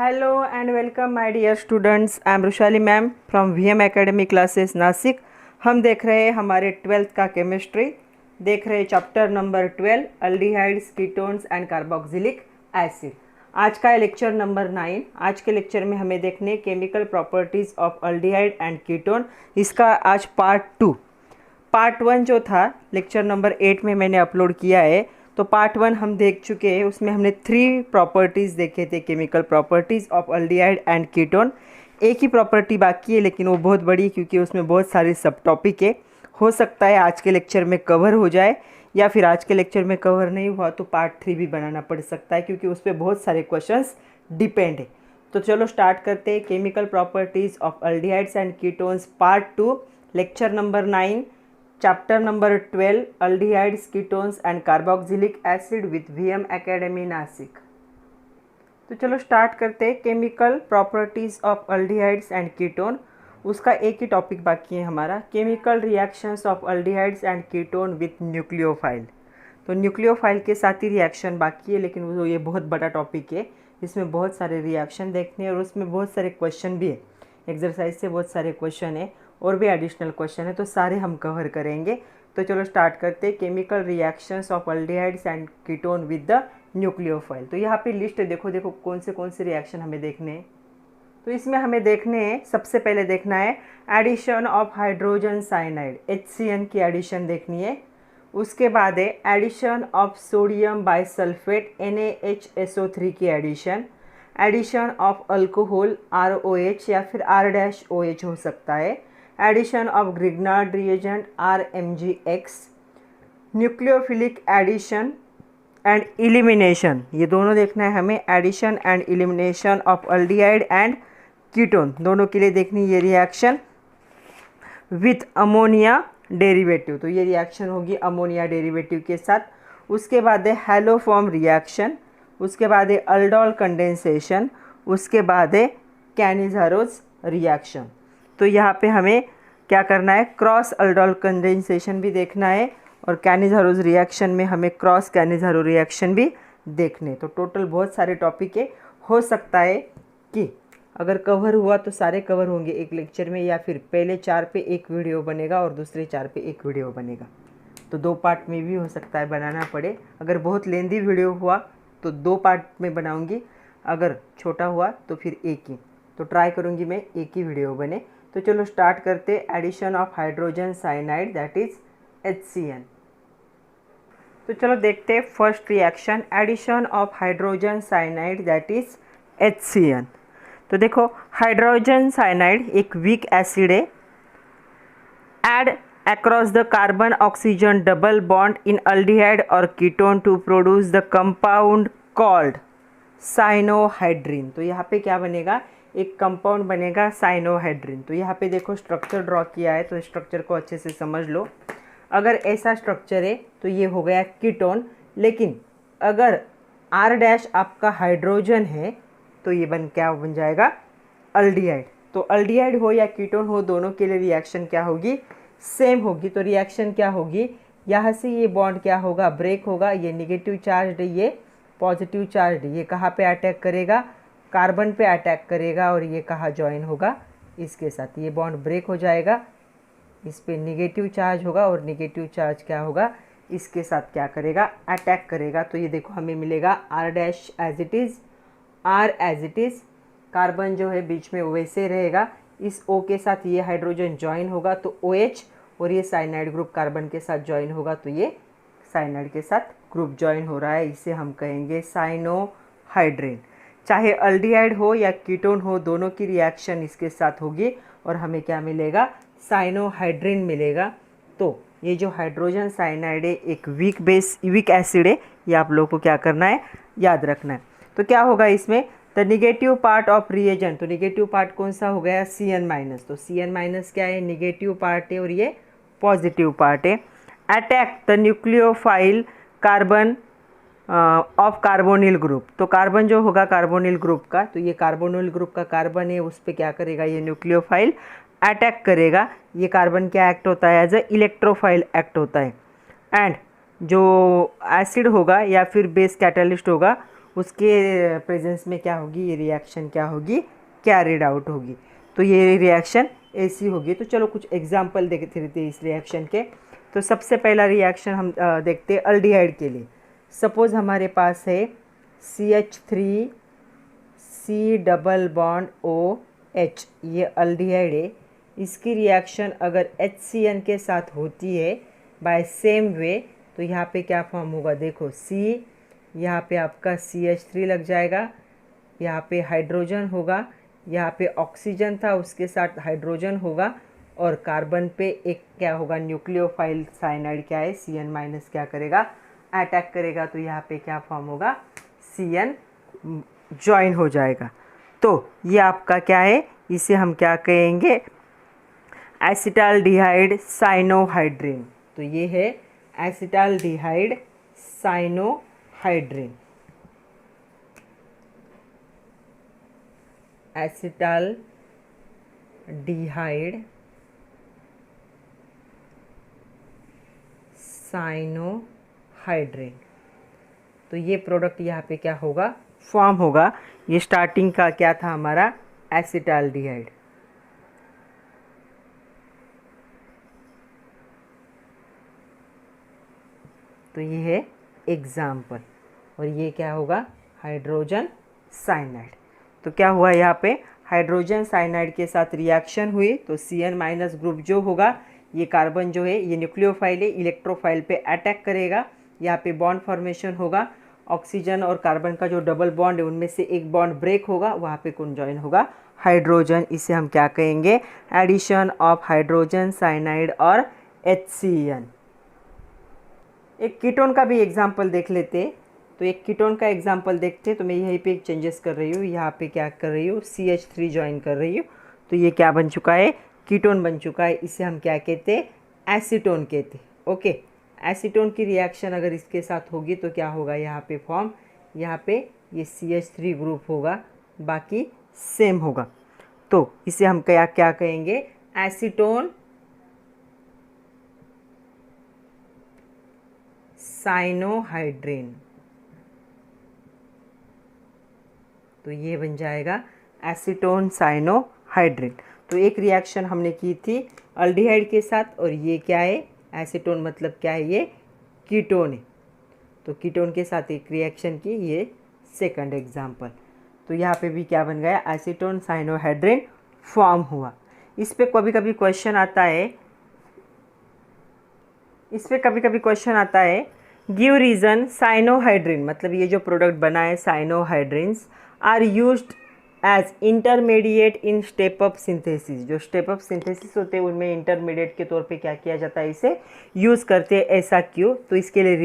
Hello and welcome my dear students. I am Rushali ma'am from VM academy classes Nashik. हम देख रहे हैं हमारे 12th का केमिस्ट्री, देख रहे हैं chapter number 12 aldehydes, ketones and carboxylic acid. आज का है लेक्चर नंबर 9। आज के लेक्चर में हमें देखने chemical properties of aldehyde and ketone. इसका आज पार्ट 1 जो था लेक्चर नंबर 8 में मैंने अपलोड किया है, तो पार्ट 1 हम देख चुके हैं। उसमें हमने 3 प्रॉपर्टीज़ देखे थे, chemical properties of aldehyde and ketone. एक ही प्रॉपर्टी बाकी है लेकिन वो बहुत बड़ी है क्योंकि उसमें बहुत सारे सब टॉपिक है। हो सकता है आज के लेक्चर में कवर हो जाए या फिर आज के लेक्चर में कवर नहीं हुआ तो पार्ट 3 भी बनाना पड़ सकता है क्योंकि उस पर बहुत सारे क्वेश्चंस डिपेंड है। तो चलो स्टार्ट करते हैं। Chemical properties of aldehydes and ketones part 2 lecture number 9 chapter number 12 aldehydes, ketones and carboxylic acid with VM academy Nashik. तो चलो स्टार्ट करते हैं। Chemical properties of aldehydes and ketone, उसका एक ही टॉपिक बाकी है हमारा, chemical reactions of aldehydes and ketone with nucleophile. तो न्यूक्लियोफाइल के साथ ही रिएक्शन बाकी है लेकिन वो ये बहुत बड़ा टॉपिक है। इसमें बहुत सारे रिएक्शन देखने हैं और उसमें बहुत सारे क्वेश्चन भी है। एक्सरसाइज से बहुत सारे क्वेश्चन है और भी एडिशनल क्वेश्चन है, तो सारे हम कवर करेंगे। तो चलो स्टार्ट करते हैं। Chemical reactions of aldehydes and ketone with the nucleophile. तो यहाँ पे लिस्ट है, देखो कौन से रिएक्शन हमें देखने हैं। तो इसमें हमें देखने हैं, सबसे पहले देखना है addition of hydrogen cyanide, HCN की एडिशन देखनी है। उसके बाद है addition of sodium bisulphate, NaHSO3 की एडिशन ऑफ अल्कोहल ROH या फिर R-OH हो सकता है, addition of Grignard reagent RMgX, nucleophilic addition and elimination, ये दोनों देखना है हमें। Addition and elimination of aldehyde and ketone दोनों के लिए देखनी ये रिएक्शन विथ अमोनिया डेरिवेटिव। तो ये रिएक्शन होगी अमोनिया डेरिवेटिव के साथ। उसके बाद है हैलोफॉर्म रिएक्शन, उसके बाद है अल्डोल कंडेंसेशन, उसके बाद है कैनिज़ारोज रिएक्शन। तो यहाँ पे हमें क्या करना है, क्रॉस अल्डोल कंडेंसेशन भी देखना है और कैनिज़ारोज रिएक्शन में हमें क्रॉस कैनिज़ारो रिएक्शन भी देखने। तो टोटल बहुत सारे टॉपिक है। हो सकता है कि अगर कवर हुआ तो सारे कवर होंगे एक लेक्चर में, या फिर पहले 4 पे एक वीडियो बनेगा और दूसरे 4 पे एक वीडियो बनेगा। तो 2 पार्ट में भी हो सकता है बनाना पड़े। अगर बहुत लेंदी वीडियो हुआ तो 2 पार्ट में बनाऊंगी, अगर छोटा हुआ तो फिर एक ही। तो ट्राई करूंगी मैं एक ही वीडियो बने। तो चलो स्टार्ट करते। Addition of hydrogen cyanide that is HCN। तो चलो देखते हैं first reaction, addition of hydrogen cyanide that is HCN। तो देखो हाइड्रोजन साइनाइड एक वीक एसिड है। Add across the carbon oxygen double bond in aldehyde or ketone to produce the compound called cyanohydrin. तो यहाँ पे क्या बनेगा, एक कंपाउंड बनेगा साइनोहाइड्रीन। तो यहाँ पे देखो स्ट्रक्चर ड्रॉ किया है, तो स्ट्रक्चर को अच्छे से समझ लो। अगर ऐसा स्ट्रक्चर है तो ये हो गया कीटोन, लेकिन अगर R- आपका हाइड्रोजन है तो ये क्या बन जाएगा, अल्डिहाइड। तो अल्डिहाइड हो या कीटोन हो, दोनों के लिए रिएक्शन क्या होगी, सेम होगी। तो रिएक्शन क्या होगी, यहाँ से ये बॉन्ड क्या होगा, ब्रेक होगा। ये निगेटिव चार्ज है, ये पॉजिटिव चार्ज है। ये कहाँ पे अटैक करेगा, कार्बन पे अटैक करेगा और ये कहाँ ज्वाइन होगा, इसके साथ। ये बॉन्ड ब्रेक हो जाएगा, इस पे निगेटिव चार्ज होगा और निगेटिव चार्ज क्या होगा, इसके साथ क्या करेगा, अटैक करेगा। तो ये देखो हमें मिलेगा R' as it is, R as it is, carbon जो है बीच में वैसे रहेगा। इस O के साथ ये हाइड्रोजन ज्वाइन होगा तो OH, और ये साइनाइड ग्रुप कार्बन के साथ ज्वाइन होगा तो ये साइनाइड के साथ ग्रुप ज्वाइन हो रहा है, इसे हम कहेंगे साइनोहाइड्रीन। चाहे अल्डिहाइड हो या कीटोन हो, दोनों की रिएक्शन इसके साथ होगी और हमें क्या मिलेगा, साइनोहाइड्रीन मिलेगा। तो ये जो हाइड्रोजन साइनाइड है एक वीक एसिड है, ये आप लोगों को क्या करना है, याद रखना है। तो क्या होगा इसमें, the negative part of reagent. तो निगेटिव पार्ट कौन सा हो गया, CN-। तो CN- क्या है, निगेटिव पार्ट है और ये पॉजिटिव पार्ट है। Attack the nucleophile carbon of carbonyl group. तो कार्बन जो होगा कार्बोनिल ग्रुप का, तो ये कार्बोनिल ग्रुप का कार्बन है, उस पर क्या करेगा, ये न्यूक्लियोफाइल अटैक करेगा। ये कार्बन क्या एक्ट होता है, एज ए इलेक्ट्रोफाइल एक्ट होता है। एंड जो एसिड होगा या फिर बेस कैटलिस्ट होगा उसके प्रेजेंस में क्या होगी, ये रिएक्शन क्या होगी, कैरिड आउट होगी। तो ये रिएक्शन ऐसी होगी। तो चलो कुछ एग्जाम्पल देखते रहते इस रिएक्शन के। तो सबसे पहला रिएक्शन हम देखते हैं अल्डिहाइड के लिए। सपोज हमारे पास है CH3C डबल बॉन्ड OH, ये अल्डिहाइड है। इसकी रिएक्शन अगर HCN के साथ होती है बाय सेम वे, तो यहाँ पे क्या फॉर्म होगा, देखो C, यहाँ पे आपका CH3 लग जाएगा, यहाँ पे हाइड्रोजन होगा, यहाँ पे ऑक्सीजन था उसके साथ हाइड्रोजन होगा, और कार्बन पे एक क्या होगा, न्यूक्लियोफाइल साइनाइड क्या है, CN माइनस क्या करेगा, अटैक करेगा। तो यहाँ पे क्या फॉर्म होगा, CN ज्वाइन हो जाएगा। तो ये आपका क्या है, इसे हम क्या कहेंगे, एसिटाल्डिहाइड साइनोहाइड्रिन। तो ये है एसिटाल्डिहाइड साइनोहाइड्रिन। Acetaldehyde cyanohydrin. तो ये प्रोडक्ट यहाँ पे क्या होगा, फॉर्म होगा। ये स्टार्टिंग का क्या था हमारा, एसिटाल्डिहाइड। तो ये है एग्जाम्पल, और ये क्या होगा, हाइड्रोजन साइनाइड। तो क्या हुआ यहाँ पे, हाइड्रोजन साइनाइड के साथ रिएक्शन हुई, तो CN माइनस ग्रुप जो होगा, ये कार्बन जो है ये न्यूक्लियोफाइल है, इलेक्ट्रोफाइल पे अटैक करेगा, यहाँ पे बॉन्ड फॉर्मेशन होगा, ऑक्सीजन और कार्बन का जो डबल बॉन्ड है उनमें से एक बॉन्ड ब्रेक होगा, वहाँ पे कौन ज्वाइन होगा, हाइड्रोजन। इसे हम क्या कहेंगे, एडिशन ऑफ हाइड्रोजन साइनाइड और HCN। एक कीटोन का भी एग्जाम्पल देख लेते। तो एक कीटोन का एग्जाम्पल देखते। तो मैं यहीं पे एक चेंजेस कर रही हूँ, यहाँ पे क्या कर रही हूँ, CH3 ज्वाइन कर रही हूँ। तो ये क्या बन चुका है, कीटोन बन चुका है। इसे हम क्या कहते हैं, एसीटोन कहते हैं। ओके, एसीटोन की रिएक्शन अगर इसके साथ होगी तो क्या होगा, यहाँ पे फॉर्म, यहाँ पे ये CH3 ग्रुप होगा, बाकी सेम होगा। तो इसे हम क्या क्या कहेंगे, एसीटोन साइनोहाइड्रिन। तो ये बन जाएगा एसीटोन साइनोहाइड्रिन। तो एक रिएक्शन हमने की थी अल्डिहाइड के साथ, और ये क्या है, एसीटोन मतलब क्या है, ये कीटोन है। तो कीटोन के साथ एक रिएक्शन की, ये सेकंड एग्जाम्पल। तो यहाँ पे भी क्या बन गया, एसीटोन साइनोहाइड्रिन फॉर्म हुआ। इस पे कभी कभी क्वेश्चन आता है, गिव रीज़न साइनोहाइड्रिन, मतलब ये जो प्रोडक्ट बना है cyanohydrins are used as intermediate in step up synthesis. जो स्टेप अप सिंथेसिस होते हैं उनमें इंटरमीडिएट के तौर पे क्या किया जाता है, इसे यूज़ करते हैं, ऐसा क्यों। तो इसके लिए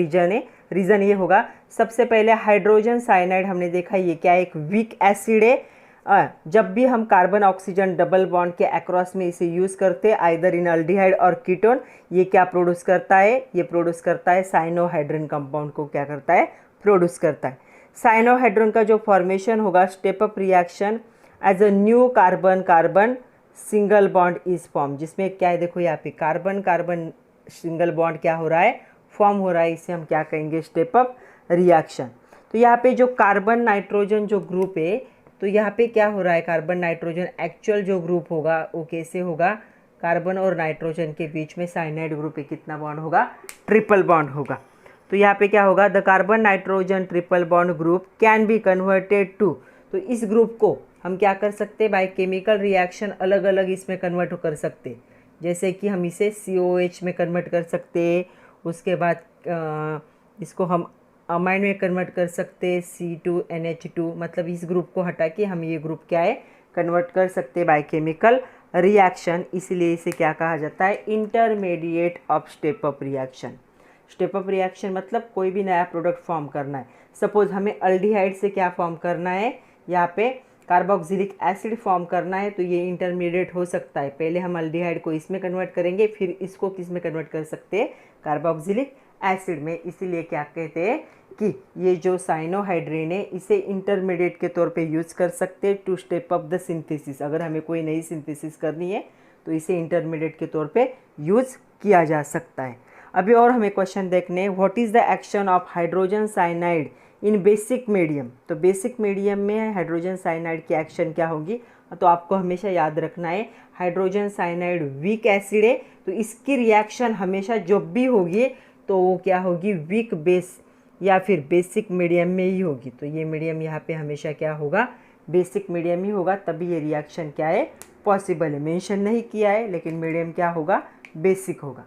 रीज़न ये होगा, सबसे पहले हाइड्रोजन साइनाइड हमने देखा, ये क्या है, एक वीक एसिड है। जब भी हम कार्बन ऑक्सीजन डबल बॉन्ड के अक्रॉस में इसे यूज़ करते हैं, आइदर इन अल्डिहाइड और कीटोन, ये क्या प्रोड्यूस करता है, ये प्रोड्यूस करता है साइनोहाइड्रिन कंपाउंड को क्या करता है, प्रोड्यूस करता है। साइनोहाइड्रिन का जो फॉर्मेशन होगा, step up reaction, as a new carbon carbon single bond is form, जिसमें क्या है, देखो यहाँ पे कार्बन कार्बन सिंगल बॉन्ड क्या हो रहा है, फॉर्म हो रहा है। इसे हम क्या कहेंगे, स्टेप अप रिएक्शन। तो यहाँ पे जो कार्बन नाइट्रोजन जो ग्रुप है, तो यहाँ पे क्या हो रहा है, कार्बन नाइट्रोजन एक्चुअल जो ग्रुप होगा वो कैसे होगा, कार्बन और नाइट्रोजन के बीच में साइनाइड ग्रुप है, कितना बॉन्ड होगा, ट्रिपल बॉन्ड होगा। तो यहाँ पे क्या होगा, the carbon nitrogen triple bond group can be converted to. तो इस ग्रुप को हम क्या कर सकते हैं, बाय केमिकल रिएक्शन अलग अलग इसमें कन्वर्ट कर सकते हैं। जैसे कि हम इसे COH में कन्वर्ट कर सकते हैं, उसके बाद इसको हम अमाइन में कन्वर्ट कर सकते हैं, C2NH2, मतलब इस ग्रुप को हटा के हम ये ग्रुप क्या है, कन्वर्ट कर सकते हैं बाय केमिकल रिएक्शन। इसलिए इसे क्या कहा जाता है, intermediate of step up reaction. Step up reaction मतलब कोई भी नया प्रोडक्ट फॉर्म करना है। सपोज हमें अल्डिहाइड से क्या फॉर्म करना है, यहाँ पे कार्बोक्सिलिक एसिड फॉर्म करना है, तो ये इंटरमीडिएट हो सकता है। पहले हम अल्डिहाइड को इसमें कन्वर्ट करेंगे, फिर इसको किस में कन्वर्ट कर सकते हैं, कार्बोक्सिलिक एसिड में। इसीलिए क्या कहते हैं कि ये जो साइनोहाइड्रिन है, इसे इंटरमीडिएट के तौर पे यूज़ कर सकते हैं to step up the synthesis. अगर हमें कोई नई सिंथेसिस करनी है तो इसे इंटरमीडिएट के तौर पे यूज़ किया जा सकता है। अभी और हमें क्वेश्चन देखने, what is the action of hydrogen cyanide in basic medium. तो बेसिक मीडियम में हाइड्रोजन साइनाइड की एक्शन क्या होगी, तो आपको हमेशा याद रखना है हाइड्रोजन साइनाइड वीक एसिड है, तो इसकी रिएक्शन हमेशा जब भी होगी तो वो क्या होगी, वीक बेस या फिर बेसिक मीडियम में ही होगी। तो ये मीडियम यहाँ पे हमेशा क्या होगा, बेसिक मीडियम ही होगा, तभी ये रिएक्शन क्या है, पॉसिबल है। मेंशन नहीं किया है लेकिन मीडियम क्या होगा, बेसिक होगा।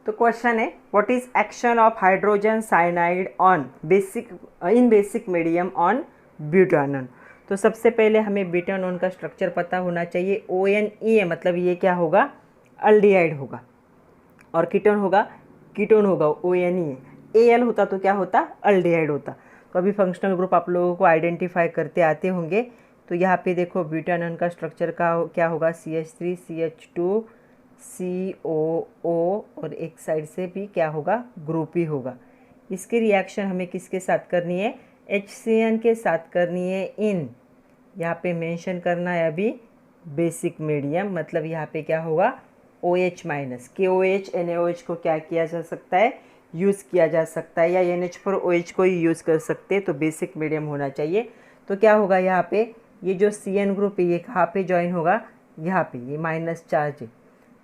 तो क्वेश्चन है what is action of hydrogen cyanide on basic in basic medium on butanone. तो सबसे पहले हमें ब्यूटानॉन का स्ट्रक्चर पता होना चाहिए। ONE मतलब ये क्या होगा, अल्डिहाइड होगा, और कीटोन होगा ONE। AL होता तो क्या होता, अल्डिहाइड होता। तो अभी फंक्शनल ग्रुप आप लोगों को आइडेंटिफाई करते आते होंगे। तो यहाँ पे देखो ब्यूटानॉन का स्ट्रक्चर का क्या होगा, CH3 CH2 COO, और एक साइड से भी क्या होगा, ग्रुप ही होगा। इसकी रिएक्शन हमें किसके साथ करनी है, HCN के साथ करनी है। इन यहाँ पे मेंशन करना है अभी बेसिक मीडियम, मतलब यहाँ पे क्या होगा, OH माइनस। KOH NaOH को क्या किया जा सकता है, यूज़ किया जा सकता है, या NH4OH को ही यूज़ कर सकते हैं। तो बेसिक मीडियम होना चाहिए। तो क्या होगा यहाँ पे, ये जो CN ग्रुप है ये कहाँ पे ज्वाइन होगा, यहाँ पे, ये माइनस चार्ज है,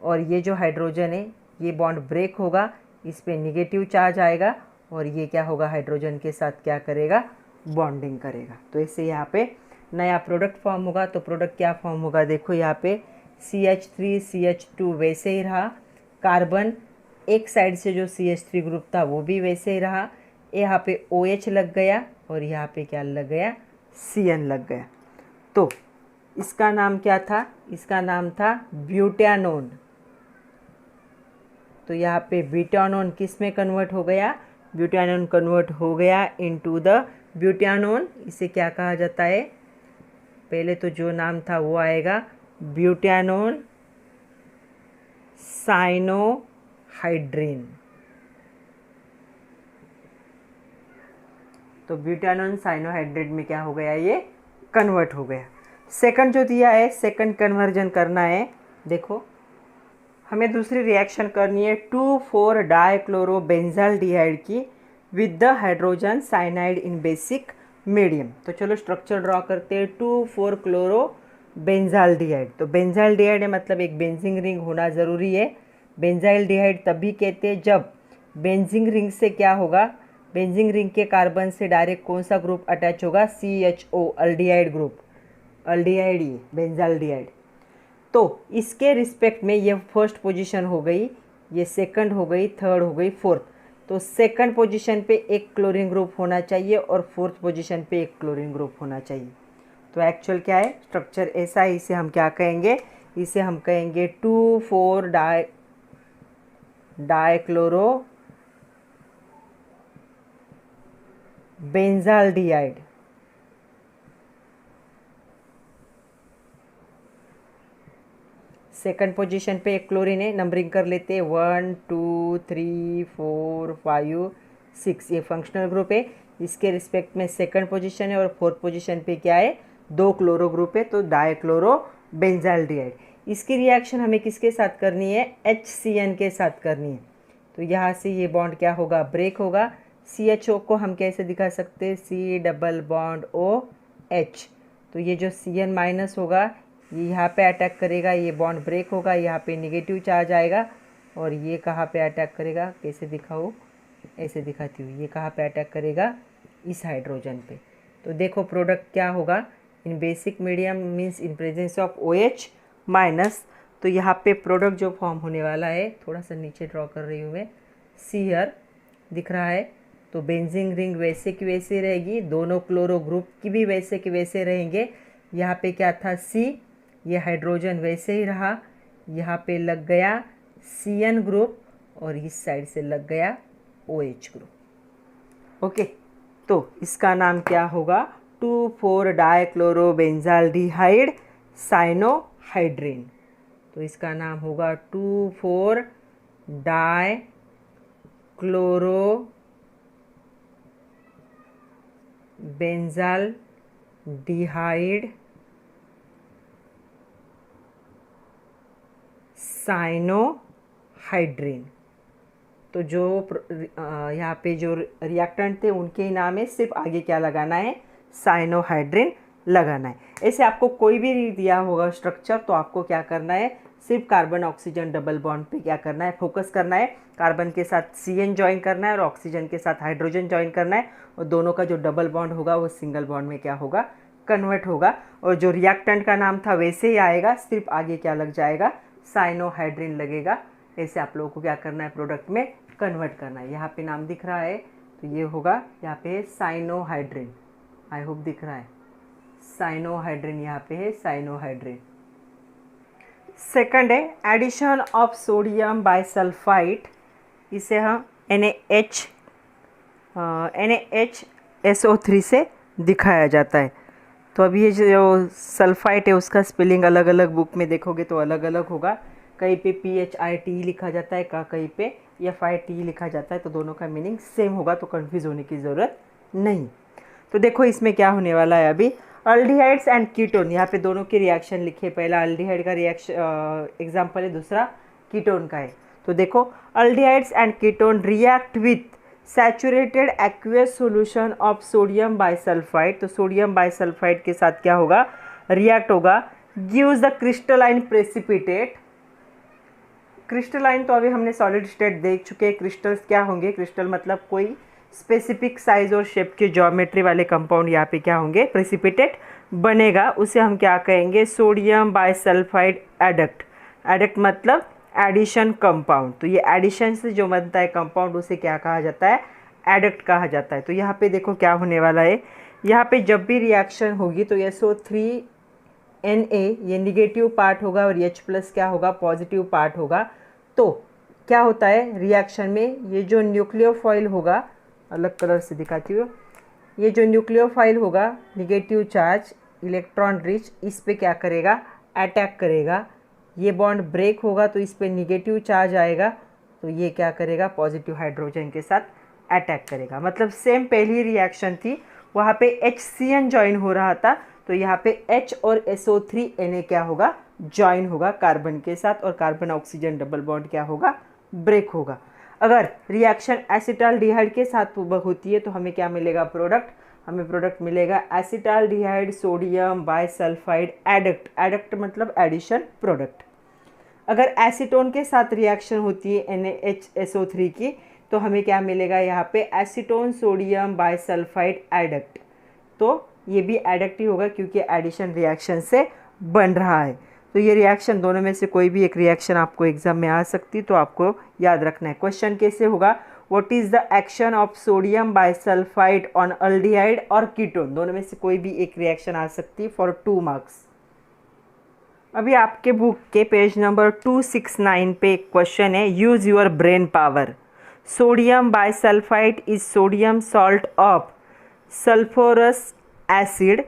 और ये जो हाइड्रोजन है ये बॉन्ड ब्रेक होगा, इस पे निगेटिव चार्ज आएगा, और ये क्या होगा, हाइड्रोजन के साथ क्या करेगा, बॉन्डिंग करेगा। तो इससे यहाँ पे नया प्रोडक्ट फॉर्म होगा। तो प्रोडक्ट क्या फॉर्म होगा, देखो यहाँ पे CH3 CH2 वैसे ही रहा, कार्बन एक साइड से जो CH3 ग्रुप था वो भी वैसे ही रहा, यहाँ पे OH लग गया, और यहाँ पे क्या लग गया, CN लग गया। तो इसका नाम क्या था, इसका नाम था ब्यूटानोन। तो यहाँ पे ब्यूटानोन किस में कन्वर्ट हो गया, ब्यूटानोन कन्वर्ट हो गया इनटू द ब्यूटानोन। इसे क्या कहा जाता है, पहले तो जो नाम था वो आएगा ब्यूटानोन साइनोहाइड्रिन। तो ब्यूटानोन साइनोहाइड्रेट में क्या हो गया, ये कन्वर्ट हो गया। सेकंड जो दिया है, सेकंड कन्वर्जन करना है। देखो हमें दूसरी रिएक्शन करनी है 2,4 डाइक्लोरोबेंजाल्डिहाइड की with the hydrogen cyanide in basic medium. तो चलो स्ट्रक्चर ड्रॉ करते हैं। 2,4 क्लोरोबेंजाल्डिहाइड। तो बेंजाल्डिहाइड है मतलब एक बेंजिंग रिंग होना ज़रूरी है। बेंजाल्डिहाइड तभी कहते हैं जब बेंजिंग रिंग से क्या होगा, बेंजिंग रिंग के कार्बन से डायरेक्ट कौन सा ग्रुप अटैच होगा, CHO अल्डिहाइड ग्रुप, अल्डिहाइड ये बेंजाल्डिहाइड। तो इसके रिस्पेक्ट में ये फर्स्ट पोजीशन हो गई, ये सेकंड हो गई, थर्ड हो गई, फोर्थ। तो सेकंड पोजीशन पे एक क्लोरीन ग्रुप होना चाहिए और फोर्थ पोजीशन पे एक क्लोरीन ग्रुप होना चाहिए। तो एक्चुअल क्या है, स्ट्रक्चर ऐसा है, इसे हम क्या कहेंगे, इसे हम कहेंगे 2,4 डाइक्लोरो बेंजाल्डिहाइड। सेकंड पोजीशन पे एक क्लोरीन है, नंबरिंग कर लेते हैं 1 2 3 4 5 6। ये फंक्शनल ग्रुप है, इसके रिस्पेक्ट में सेकंड पोजीशन है, और फोर्थ पोजीशन पे क्या है, 2 क्लोरो ग्रुप है, तो डाइक्लोरो बेंजाल्डिहाइड। इसकी रिएक्शन हमें किसके साथ करनी है, HCN के साथ करनी है। तो यहाँ से ये बॉन्ड क्या होगा, ब्रेक होगा। CHO को हम कैसे दिखा सकते हैं, C डबल बॉन्ड OH। तो ये जो CN माइनस होगा ये यहाँ पे अटैक करेगा, ये बॉन्ड ब्रेक होगा, यहाँ पे नेगेटिव चार्ज आएगा, और ये कहाँ पे अटैक करेगा, कैसे दिखाओ, ऐसे दिखाती हूँ, ये कहाँ पे अटैक करेगा, इस हाइड्रोजन पे। तो देखो प्रोडक्ट क्या होगा, in basic medium means in presence of OH minus. तो यहाँ पे प्रोडक्ट जो फॉर्म होने वाला है, थोड़ा सा नीचे ड्रॉ कर रही हूँ मैं, सीयर दिख रहा है। तो बेंजिंग रिंग वैसे की वैसे रहेगी, दोनों क्लोरो ग्रुप की भी वैसे के वैसे रहेंगे। यहाँ पे क्या था, C, ये हाइड्रोजन वैसे ही रहा, यहाँ पे लग गया CN ग्रुप, और इस साइड से लग गया OH ग्रुप। ओके, तो इसका नाम क्या होगा, 2,4 डाइक्लोरोबेंजाल्डिहाइड साइनोहाइड्रिन। तो इसका नाम होगा 2,4 डाइक्लोरोबेंजाल्डिहाइड साइनोहाइड्रिन। तो जो यहाँ पे जो रिएक्टेंट थे उनके ही नाम है, सिर्फ आगे क्या लगाना है, साइनोहाइड्रिन लगाना है। ऐसे आपको कोई भी दिया होगा स्ट्रक्चर तो आपको क्या करना है, सिर्फ कार्बन ऑक्सीजन डबल बॉन्ड पे क्या करना है, फोकस करना है। कार्बन के साथ CN ज्वाइन करना है और ऑक्सीजन के साथ हाइड्रोजन ज्वाइन करना है, और दोनों का जो डबल बॉन्ड होगा वो सिंगल बॉन्ड में क्या होगा, कन्वर्ट होगा। और जो रिएक्टेंट का नाम था वैसे ही आएगा, सिर्फ आगे क्या लग जाएगा, साइनोहाइड्रिन लगेगा। ऐसे आप लोगों को क्या करना है, प्रोडक्ट में कन्वर्ट करना है। यहाँ पे नाम दिख रहा है तो ये होगा, यहाँ पे है साइनोहाइड्रिन, आई होप दिख रहा है, साइनोहाइड्रिन यहाँ पे है साइनोहाइड्रिन। सेकंड है एडिशन ऑफ सोडियम बाइसल्फाइड, इसे हम NaHSO3 से दिखाया जाता है। तो अभी ये जो सल्फाइट है उसका स्पेलिंग अलग अलग बुक में देखोगे तो अलग अलग होगा, कहीं पे PHIT लिखा जाता है, कहीं पे FIT लिखा जाता है, तो दोनों का मीनिंग सेम होगा, तो कंफ्यूज होने की ज़रूरत नहीं। तो देखो इसमें क्या होने वाला है, अभी अल्डिहाइड्स एंड कीटोन, यहाँ पे दोनों के रिएक्शन लिखे, पहला अल्डिहाइड का रिएक्शन एग्जाम्पल है, दूसरा कीटोन का है। तो देखो aldehydes and ketone react with saturated aqueous solution of sodium bisulphide. तो सोडियम बाइसल्फाइड के साथ क्या होगा, रिएक्ट होगा, gives the crystalline precipitate. Crystalline तो अभी हमने सॉलिड स्टेट देख चुके हैं, क्रिस्टल्स क्या होंगे, क्रिस्टल मतलब कोई स्पेसिफिक साइज और शेप के ज्योमेट्री वाले कंपाउंड यहाँ पे क्या होंगे, प्रेसिपिटेट बनेगा, उसे हम क्या कहेंगे, सोडियम बाइसल्फाइड एडक्ट। एडक्ट मतलब एडिशन कंपाउंड, तो ये एडिशन से जो बनता है कंपाउंड उसे क्या कहा जाता है, एडक्ट कहा जाता है। तो यहाँ पे देखो क्या होने वाला है, यहाँ पे जब भी रिएक्शन होगी तो SO3Na ये निगेटिव पार्ट होगा और H+ क्या होगा, पॉजिटिव पार्ट होगा। तो क्या होता है रिएक्शन में, ये जो न्यूक्लियोफाइल होगा, अलग कलर से दिखाती हूँ, ये जो न्यूक्लियोफाइल होगा निगेटिव चार्ज इलेक्ट्रॉन रिच, इस पे क्या करेगा, अटैक करेगा। ये बॉन्ड ब्रेक होगा तो इस पे निगेटिव चार्ज आएगा, तो ये क्या करेगा, पॉजिटिव हाइड्रोजन के साथ अटैक करेगा। मतलब सेम पहली रिएक्शन थी, वहाँ पे HCN ज्वाइन हो रहा था, तो यहाँ पे H और SO3Na क्या होगा, ज्वाइन होगा कार्बन के साथ, और कार्बन ऑक्सीजन डबल बॉन्ड क्या होगा, ब्रेक होगा। अगर रिएक्शन एसिटाल्डिहाइड के साथ होती है तो हमें क्या मिलेगा, प्रोडक्ट, हमें प्रोडक्ट मिलेगा acetaldehyde sodium bisulphide adduct. Adduct मतलब एडिशन प्रोडक्ट। अगर एसीटोन के साथ रिएक्शन होती है NaHSO3 की तो हमें क्या मिलेगा, यहाँ पे एसीटोन सोडियम बाइसल्फाइड एडक्ट। तो ये भी एडक्ट ही होगा क्योंकि एडिशन रिएक्शन से बन रहा है। तो ये रिएक्शन दोनों में से कोई भी एक रिएक्शन आपको एग्जाम में आ सकती, तो आपको याद रखना है। क्वेश्चन कैसे होगा, what is the action of sodium bisulphide on aldehyde और कीटोन, दोनों में से कोई भी एक रिएक्शन आ सकती है फॉर 2 मार्क्स। अभी आपके बुक के पेज नंबर 269 पे एक क्वेश्चन है, use your brain power. Sodium bisulphide is sodium salt of sulphurous acid,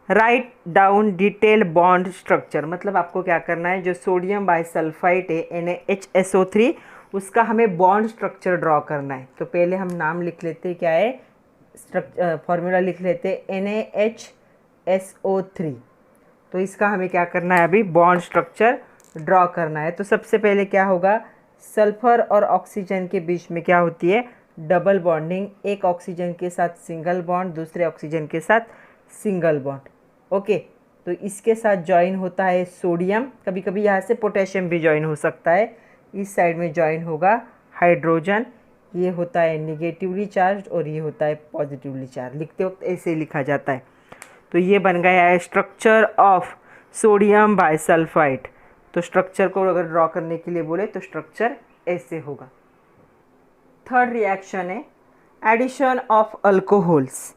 write down detail bond structure. मतलब आपको क्या करना है, जो सोडियम बाइसल्फाइड है NaHSO3 उसका हमें बॉन्ड स्ट्रक्चर ड्रॉ करना है। तो पहले हम नाम लिख लेते हैं, क्या है फॉर्मूला लिख लेते हैं NaHSO3। तो इसका हमें क्या करना है, अभी बॉन्ड स्ट्रक्चर ड्रॉ करना है। तो सबसे पहले क्या होगा, सल्फर और ऑक्सीजन के बीच में क्या होती है, डबल बॉन्डिंग। एक ऑक्सीजन के साथ सिंगल बॉन्ड, दूसरे ऑक्सीजन के साथ सिंगल बॉन्ड। ओके, तो इसके साथ ज्वाइन होता है सोडियम, कभी कभी यहाँ से पोटेशियम भी ज्वाइन हो सकता है। इस साइड में ज्वाइन होगा हाइड्रोजन, ये होता है निगेटिवली चार्ज और ये होता है पॉजिटिवली चार्ज। लिखते वक्त ऐसे लिखा जाता है। तो ये बन गया है स्ट्रक्चर ऑफ सोडियम बाइसल्फाइड। तो स्ट्रक्चर को अगर ड्रॉ करने के लिए बोले तो स्ट्रक्चर ऐसे होगा। थर्ड रिएक्शन है एडिशन ऑफ अल्कोहल्स।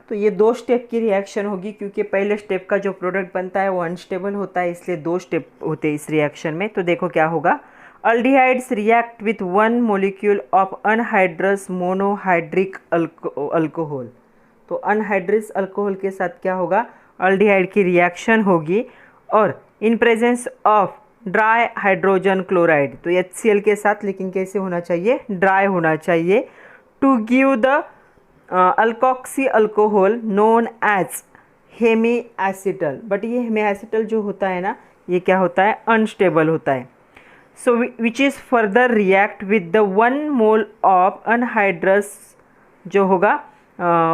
तो ये 2 स्टेप की रिएक्शन होगी, क्योंकि पहले स्टेप का जो प्रोडक्ट बनता है वो अनस्टेबल होता है, इसलिए 2 स्टेप होते हैं इस रिएक्शन में। तो देखो क्या होगा, aldehydes react with 1 molecule of anhydrous monohydric alcohol. तो अनहाइड्रस अल्कोहल के साथ क्या होगा, अल्डिहाइड की रिएक्शन होगी, और इन presence of dry hydrogen chloride, तो HCl के साथ, लेकिन कैसे होना चाहिए, ड्राई होना चाहिए, to give the alkoxy alcohol known as hemi acetal. But ये हेमी एसिटल जो होता है ना, ये क्या होता है, अनस्टेबल होता है। So which is further react with the 1 mole of anhydrous जो होगा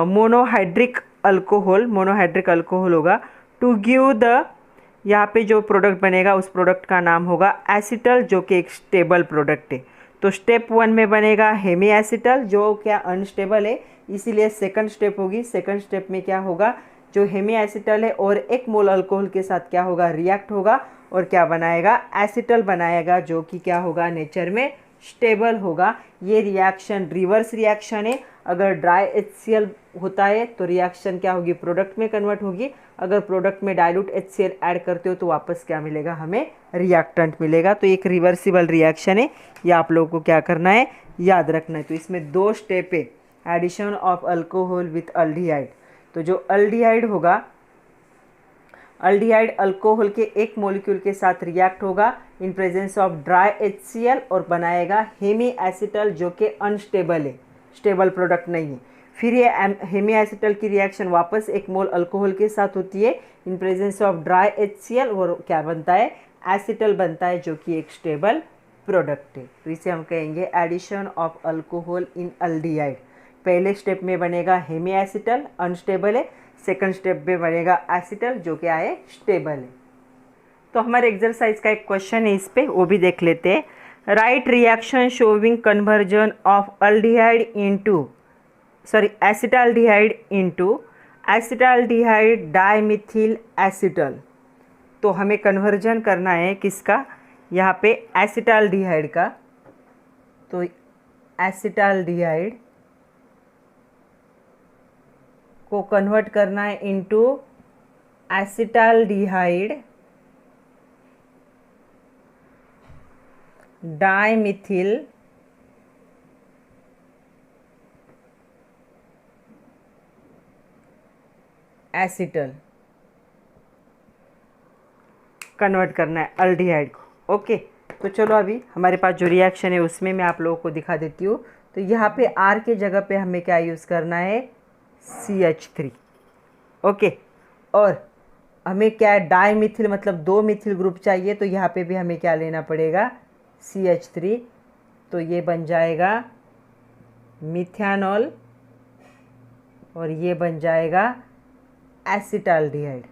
मोनोहाइड्रिक अल्कोहल होगा टू गिव द, यहाँ पे जो प्रोडक्ट बनेगा उस प्रोडक्ट का नाम होगा एसिटल, जो कि एक स्टेबल प्रोडक्ट है। तो स्टेप 1 में बनेगा हेमी एसिटल जो क्या अनस्टेबल है, इसीलिए सेकंड स्टेप होगी। सेकंड स्टेप में क्या होगा, जो हेमी एसिटल है और 1 मोल अल्कोहल के साथ क्या होगा, रिएक्ट होगा और क्या बनाएगा, एसिटल बनाएगा, जो कि क्या होगा, नेचर में स्टेबल होगा। ये रिएक्शन रिवर्स रिएक्शन है। अगर ड्राई HCl होता है तो रिएक्शन क्या होगी, प्रोडक्ट में कन्वर्ट होगी। अगर प्रोडक्ट में डाइल्यूट HCl ऐड करते हो तो वापस क्या मिलेगा, हमें रिएक्टेंट मिलेगा। तो एक रिवर्सिबल रिएक्शन है, ये आप लोगों को क्या करना है, याद रखना है। तो इसमें 2 स्टेप है, addition of alcohol with aldehyde. तो जो अल्डिहाइड होगा, अल्डिहाइड अल्कोहल के 1 मॉलिक्यूल के साथ रिएक्ट होगा इन प्रेजेंस ऑफ ड्राई HCl और बनाएगा हेमी एसिटल, जो कि अनस्टेबल है, स्टेबल प्रोडक्ट नहीं है। फिर ये हेमी एसिटल की रिएक्शन वापस 1 मोल अल्कोहल के साथ होती है इन प्रेजेंस ऑफ ड्राई HCl और क्या बनता है, एसिटल बनता है, जो कि एक स्टेबल प्रोडक्ट है। तो इसे हम कहेंगे addition of alcohol in aldehyde. पहले स्टेप में बनेगा हेमी एसिटल, अनस्टेबल है। सेकंड स्टेप में बनेगा एसिटल, जो क्या है, स्टेबल है। तो हमारे एक्सरसाइज का एक क्वेश्चन है इस पे, वो भी देख लेते हैं। Write reaction showing conversion of aldehyde into acetaldehyde into acetaldehyde dimethyl acetal. तो हमें कन्वर्जन करना है किसका, यहाँ पे एसिटाल्डिहाइड का। तो एसिटाल्डिहाइड को कन्वर्ट करना है into acetaldehyde dimethyl acetal, convert करना है अल्डिहाइड को। ओके, तो चलो अभी हमारे पास जो रिएक्शन है उसमें मैं आप लोगों को दिखा देती हूँ। तो यहाँ पे R के जगह पे हमें क्या यूज़ करना है, CH3। ओके, और हमें क्या है, डाइमिथिल मतलब 2 मिथिल ग्रुप चाहिए, तो यहाँ पे भी हमें क्या लेना पड़ेगा, CH3। तो ये बन जाएगा मिथेनॉल और ये बन जाएगा एसिटाल्डिहाइड।